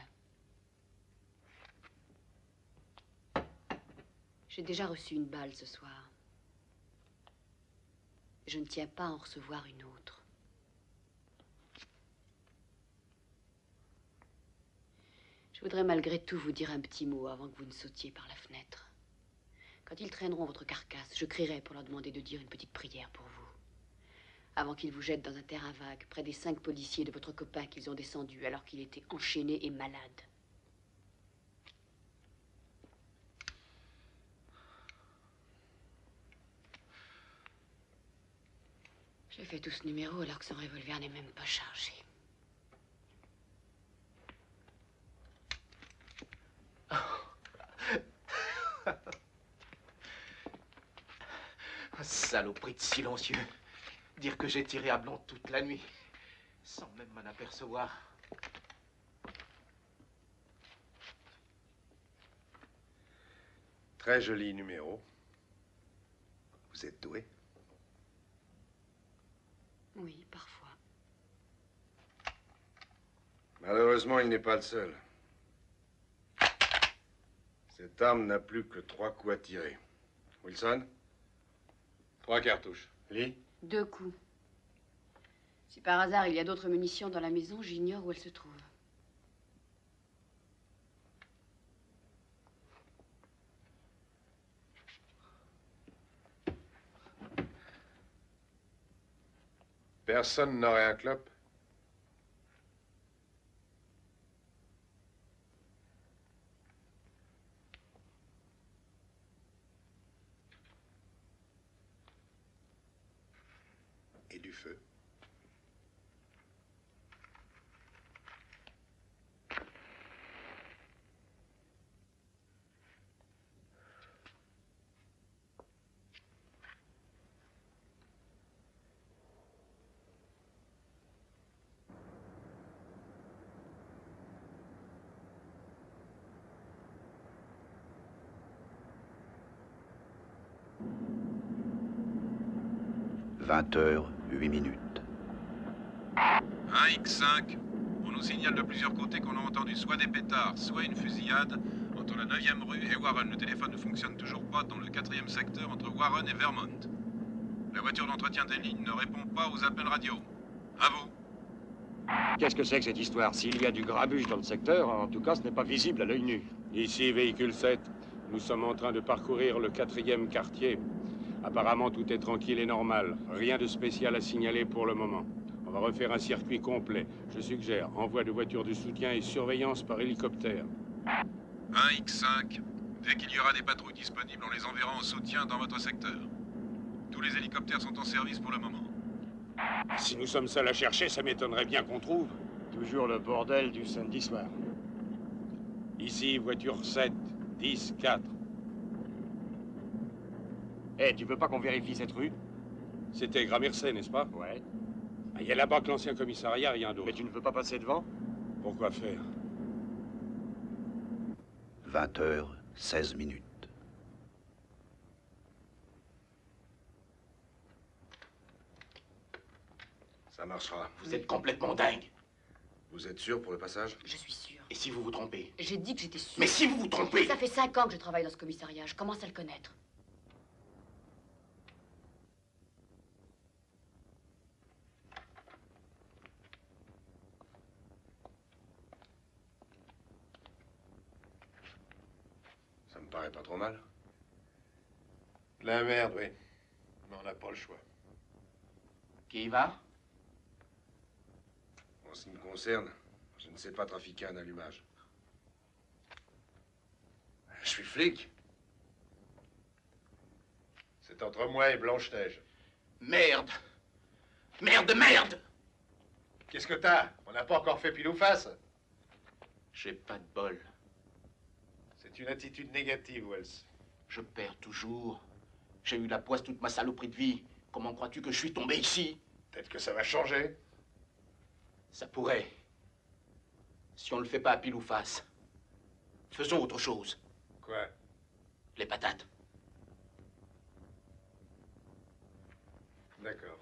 J'ai déjà reçu une balle ce soir. Je ne tiens pas à en recevoir une autre. Je voudrais malgré tout vous dire un petit mot avant que vous ne sautiez par la fenêtre. Quand ils traîneront votre carcasse, je crierai pour leur demander de dire une petite prière pour vous. Avant qu'ils vous jettent dans un terrain vague, près des 5 policiers de votre copain qu'ils ont descendus alors qu'il était enchaîné et malade. J'ai fait tout ce numéro alors que son revolver n'est même pas chargé. Saloperie de silencieux. Dire que j'ai tiré à blanc toute la nuit, sans même m'en apercevoir. Très joli numéro. Vous êtes doué? Oui, parfois. Malheureusement, il n'est pas le seul. Cette arme n'a plus que 3 coups à tirer. Wilson? 3 cartouches. Lee? 2 coups. Si par hasard il y a d'autres munitions dans la maison, j'ignore où elles se trouvent. Personne n'aurait un clope? Et du feu? « 20h08. 1X5, on nous signale de plusieurs côtés qu'on a entendu soit des pétards, soit une fusillade entre la 9e rue et Warren. Le téléphone ne fonctionne toujours pas dans le 4e secteur entre Warren et Vermont. La voiture d'entretien des lignes ne répond pas aux appels radio. À vous. Qu'est-ce que c'est que cette histoire? S'il y a du grabuge dans le secteur, en tout cas, ce n'est pas visible à l'œil nu. Ici, véhicule 7. Nous sommes en train de parcourir le 4e quartier. Apparemment, tout est tranquille et normal. Rien de spécial à signaler pour le moment. On va refaire un circuit complet. Je suggère envoi de voitures de soutien et surveillance par hélicoptère. 1X5. Dès qu'il y aura des patrouilles disponibles, on les enverra en soutien dans votre secteur. Tous les hélicoptères sont en service pour le moment. Si nous sommes seuls à chercher, ça m'étonnerait bien qu'on trouve. Toujours le bordel du samedi soir. Ici, voiture 7, 10, 4. Eh, tu veux pas qu'on vérifie cette rue? C'était Gramercy, n'est-ce pas? Ouais. Il y a là-bas que l'ancien commissariat, rien d'autre. Mais tu ne veux pas passer devant? Pourquoi faire? 20h16. Ça marchera. Vous êtes complètement dingue. Vous êtes sûr pour le passage? Je suis sûre. Et si vous vous trompez? J'ai dit que j'étais sûre. Mais si vous vous trompez? Ça fait 5 ans que je travaille dans ce commissariat. Je commence à le connaître. Ça me paraît pas trop mal. De la merde, oui. Mais on n'a pas le choix. Qui y va? En ce qui me concerne, je ne sais pas trafiquer un allumage. Je suis flic. C'est entre moi et Blanche-Neige. Merde! Merde, merde! Qu'est-ce que t'as? On n'a pas encore fait pile ou face. J'ai pas de bol. C'est une attitude négative, Wells. Je perds toujours. J'ai eu la poisse toute ma saloperie de vie. Comment crois-tu que je suis tombé ici? Peut-être que ça va changer. Ça pourrait. Si on le fait pas à pile ou face. Faisons autre chose. Quoi? Les patates. D'accord.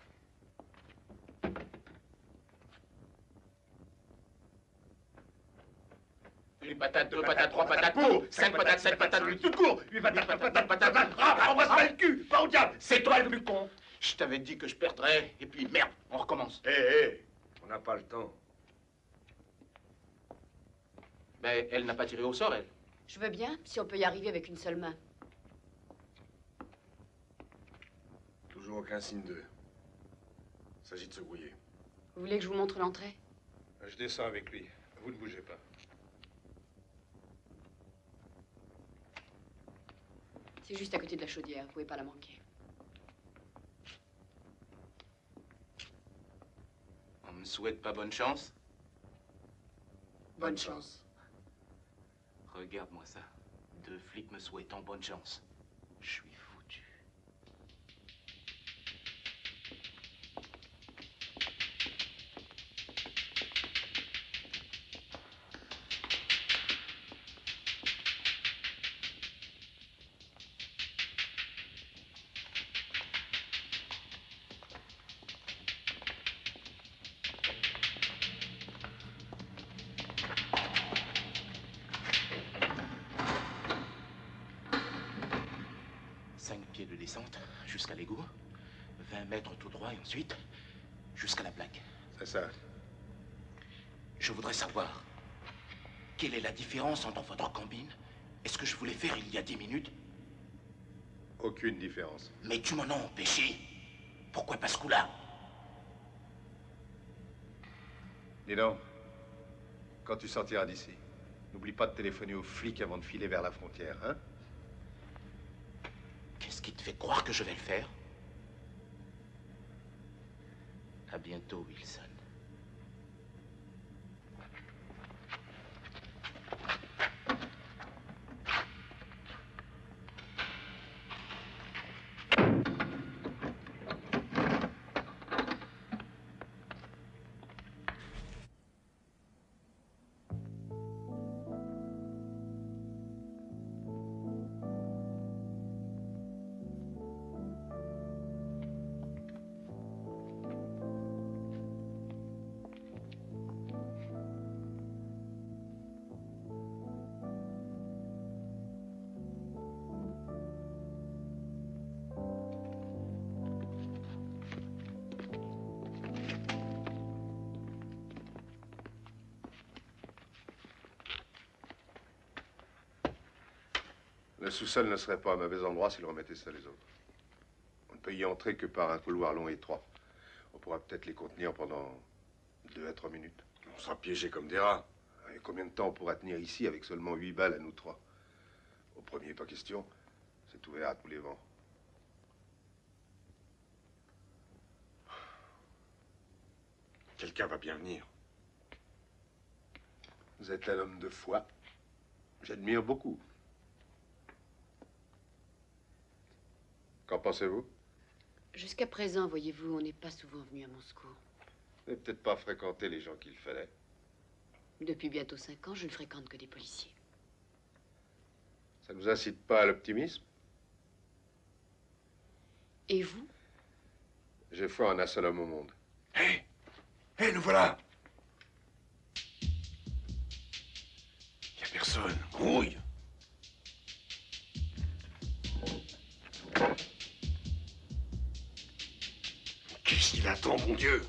Une patate, deux patates, trois patates pour, 5 patates, 7 patates, 8 tout court, 8 patates, patates, embrasse-moi le cul, pas au diable, c'est toi le plus con. Je t'avais dit que je perdrais, et puis merde, on recommence. Hé, on n'a pas le temps. Mais elle n'a pas tiré au sort, elle. Je veux bien, si on peut y arriver avec une seule main. Toujours aucun signe d'eux. Il s'agit de se brouiller. Vous voulez que je vous montre l'entrée? Je descends avec lui. Vous ne bougez pas. C'est juste à côté de la chaudière, vous pouvez pas la manquer. On me souhaite pas bonne chance? Bonne chance. Regarde-moi ça. 2 flics me souhaitant bonne chance. Je suis foutu. Pieds de descente jusqu'à l'égout, 20 mètres tout droit et ensuite jusqu'à la plaque. C'est ça. Je voudrais savoir quelle est la différence entre votre combine et ce que je voulais faire il y a 10 minutes. Aucune différence. Mais tu m'en as empêché. Pourquoi pas ce coup-là? Dis donc, quand tu sortiras d'ici, n'oublie pas de téléphoner aux flics avant de filer vers la frontière, hein? Qu'est-ce qui te fait croire que je vais le faire? À bientôt, Wilson. Le sous-sol ne serait pas un mauvais endroit s'ils remettaient ça les autres. On ne peut y entrer que par un couloir long et étroit. On pourra peut-être les contenir pendant 2 à 3 minutes. On sera piégés comme des rats. Et combien de temps on pourra tenir ici avec seulement 8 balles à nous 3? Au premier, pas question. C'est ouvert à tous les vents. Quelqu'un va bien venir. Vous êtes un homme de foi. J'admire beaucoup. Qu'en pensez-vous? Jusqu'à présent, voyez-vous, on n'est pas souvent venu à mon secours. Vous n'avez peut-être pas fréquenté les gens qu'il fallait. Depuis bientôt 5 ans, je ne fréquente que des policiers. Ça ne vous incite pas à l'optimisme? Et vous? J'ai foi en un seul homme au monde. Hé! Hé, le voilà! Il n'y a personne. Grouille! Qu'est-ce qu'il attend, mon Dieu?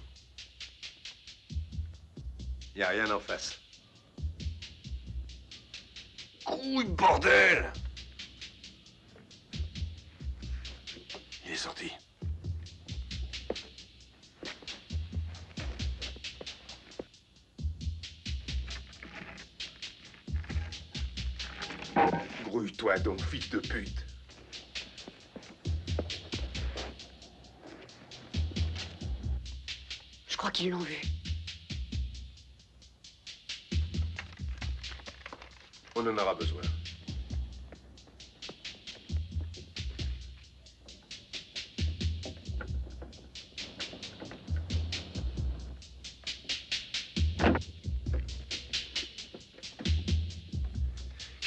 Il n'y a rien en face. Grouille, bordel! Il est sorti. Grouille-toi donc, fils de pute. Je crois qu'ils l'ont vu. On en aura besoin.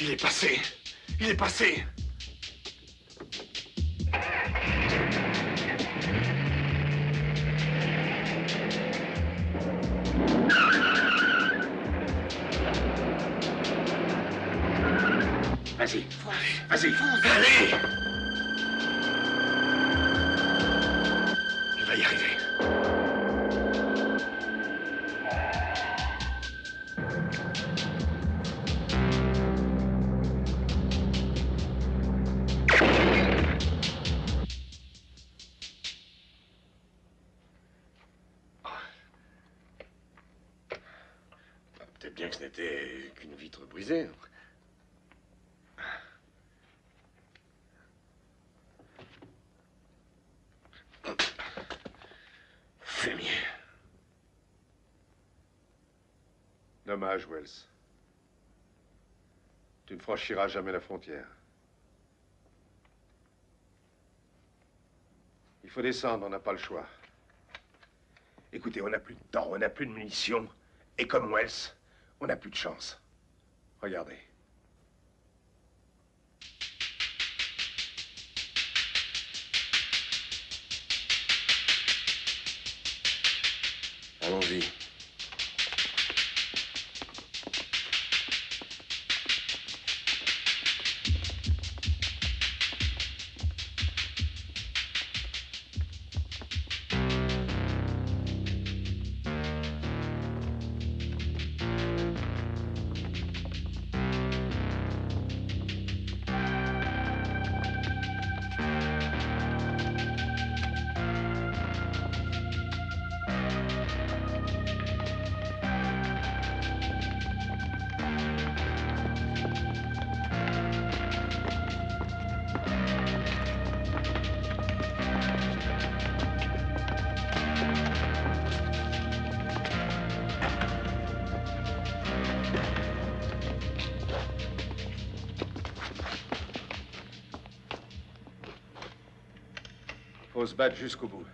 Il est passé! Il est passé! Vas-y, Vas-y! Allez! Il va y arriver. Peut-être bien que ce n'était qu'une vitre brisée. Fumier. Dommage, Wells. Tu ne franchiras jamais la frontière. Il faut descendre, on n'a pas le choix. Écoutez, on n'a plus de temps, on n'a plus de munitions. Et comme Wells, on n'a plus de chance. Regardez. Allons-y. Faut se battre jusqu'au bout.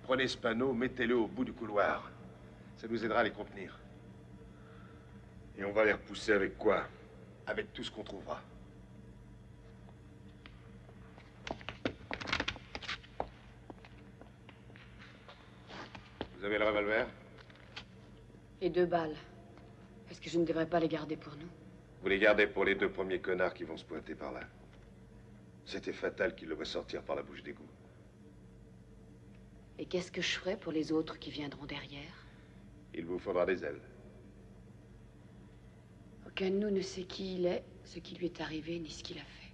Prenez ce panneau, mettez-le au bout du couloir. Ça nous aidera à les contenir. Et on va les repousser avec quoi? Avec tout ce qu'on trouvera. Vous avez le revolver? Et 2 balles. Est-ce que je ne devrais pas les garder pour nous? Vous les gardez pour les 2 premiers connards qui vont se pointer par là. C'était fatal qu'ils le voient sortir par la bouche d'égout. Et qu'est-ce que je ferai pour les autres qui viendront derrière? Il vous faudra des ailes. Aucun de nous ne sait qui il est, ce qui lui est arrivé, ni ce qu'il a fait.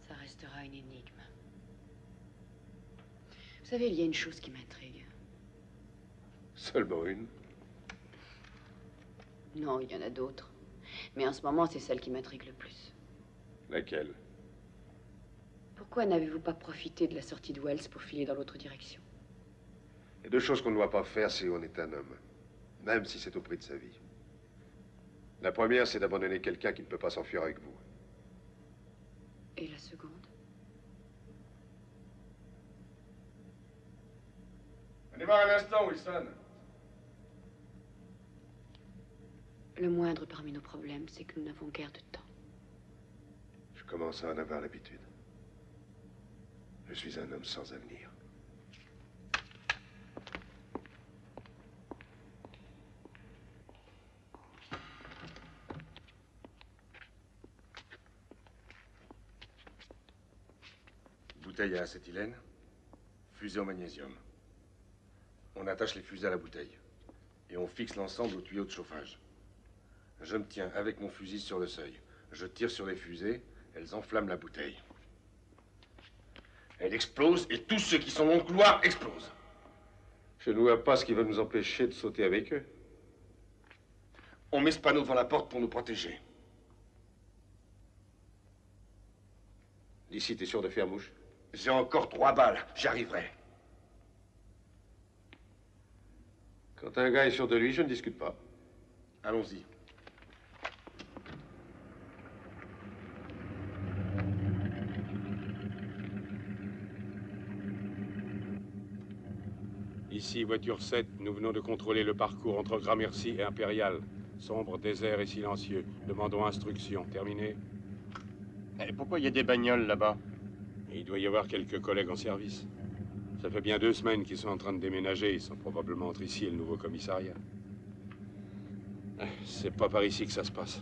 Ça restera une énigme. Vous savez, il y a une chose qui m'intrigue. Seulement une? Non, il y en a d'autres. Mais en ce moment, c'est celle qui m'intrigue le plus. Laquelle? Pourquoi n'avez-vous pas profité de la sortie de Wells pour filer dans l'autre direction? Il y a deux choses qu'on ne doit pas faire si on est un homme, même si c'est au prix de sa vie. La première, c'est d'abandonner quelqu'un qui ne peut pas s'enfuir avec vous. Et la seconde? Allez voir un instant, Wilson. Le moindre parmi nos problèmes, c'est que nous n'avons guère de temps. Je commence à en avoir l'habitude. Je suis un homme sans avenir. Bouteille à acétylène, fusée au magnésium. On attache les fusées à la bouteille et on fixe l'ensemble au tuyau de chauffage. Je me tiens avec mon fusil sur le seuil. Je tire sur les fusées, elles enflamment la bouteille. Elle explose et tous ceux qui sont dans le couloir explosent. Je ne vois pas ce qui va nous empêcher de sauter avec eux. On met ce panneau devant la porte pour nous protéger. D'ici, t'es sûr de faire mouche? J'ai encore 3 balles, j'y arriverai. Quand un gars est sûr de lui, je ne discute pas. Allons-y. Ici, voiture 7, nous venons de contrôler le parcours entre Gramercy et Impérial. Sombre, désert et silencieux. Demandons instruction. Terminé? Et pourquoi il y a des bagnoles là-bas? Il doit y avoir quelques collègues en service. Ça fait bien 2 semaines qu'ils sont en train de déménager. Ils sont probablement entre ici et le nouveau commissariat. C'est pas par ici que ça se passe.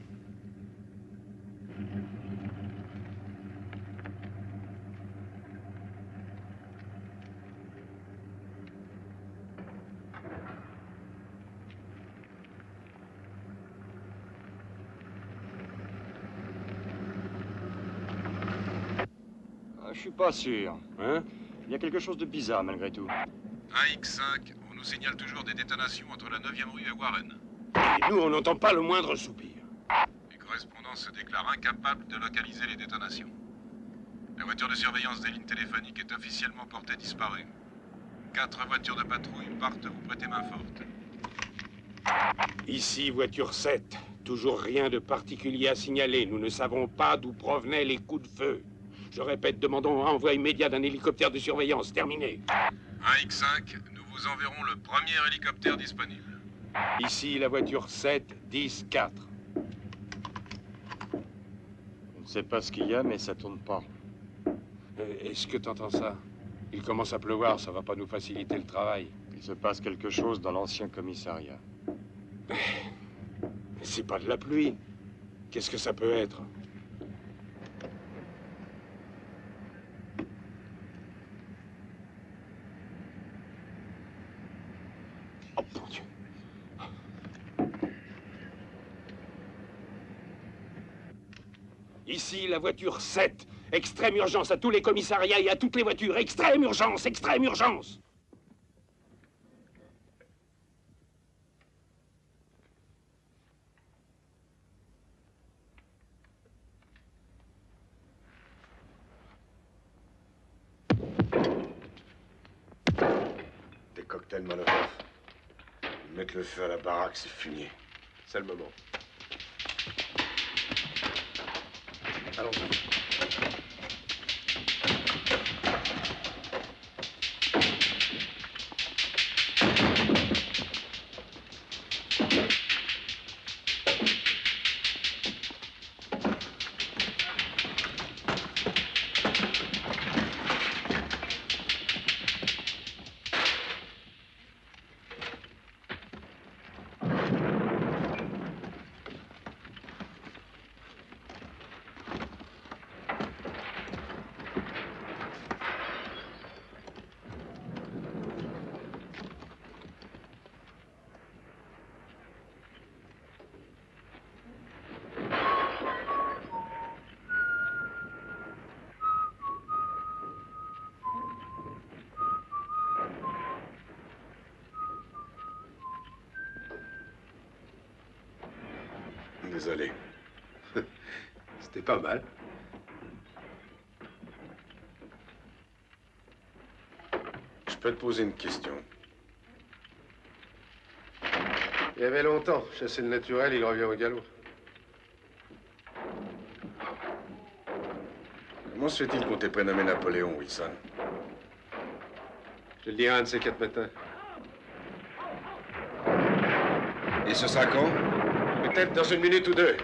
Je suis pas sûr. Hein? Il y a quelque chose de bizarre malgré tout. AX5, on nous signale toujours des détonations entre la 9e rue et Warren. Et nous, on n'entend pas le moindre soupir. Les correspondants se déclarent incapables de localiser les détonations. La voiture de surveillance des lignes téléphoniques est officiellement portée disparue. 4 voitures de patrouille partent vous prêter main forte. Ici, voiture 7. Toujours rien de particulier à signaler. Nous ne savons pas d'où provenaient les coups de feu. Je répète, demandons envoi immédiat d'un hélicoptère de surveillance. Terminé. AX5, nous vous enverrons le premier hélicoptère disponible. Ici, la voiture 7, 10, 4. On ne sait pas ce qu'il y a, mais ça tourne pas. Est-ce que t'entends ça? Il commence à pleuvoir, ça va pas nous faciliter le travail. Il se passe quelque chose dans l'ancien commissariat. Mais c'est pas de la pluie. Qu'est-ce que ça peut être? Oh, mon Dieu. Ici, la voiture 7. Extrême urgence à tous les commissariats et à toutes les voitures. Extrême urgence, extrême urgence. Des cocktails Molotov. Ils mettent le feu à la baraque, c'est fumier. C'est le moment. Allons-y. Désolé. C'était pas mal. Je peux te poser une question. Il y avait longtemps. Chasser le naturel, il revient au galop. Comment se fait-il qu'on t'ait prénommé Napoléon, Wilson? Je te le dirai un de ces 4 matins. Et ce sera quand? Peut-être dans 1 minute ou 2.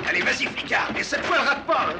Allez, vas-y, flicard. Et cette fois, elle rate pas, hein.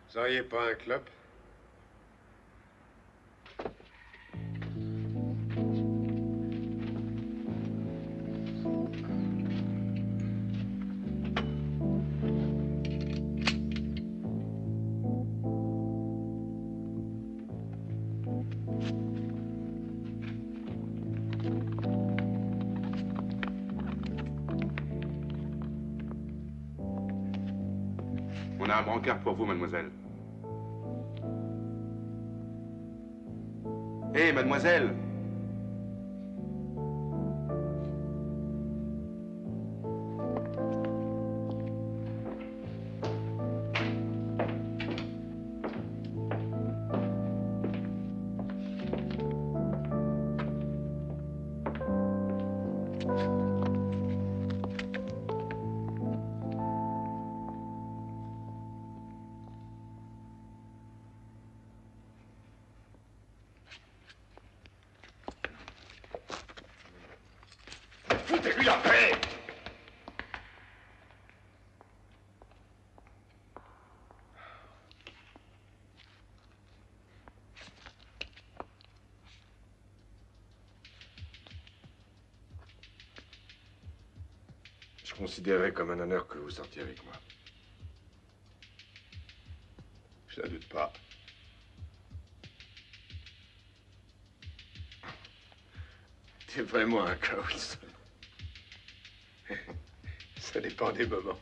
Vous auriez pas un clope? On a un brancard pour vous, mademoiselle. Hé, mademoiselle! Foutez-lui la paix! Je considérerais comme un honneur que vous sortiez avec moi. Je n'en doute pas. T'es vraiment un cas, Wilson. Ça dépend des moments.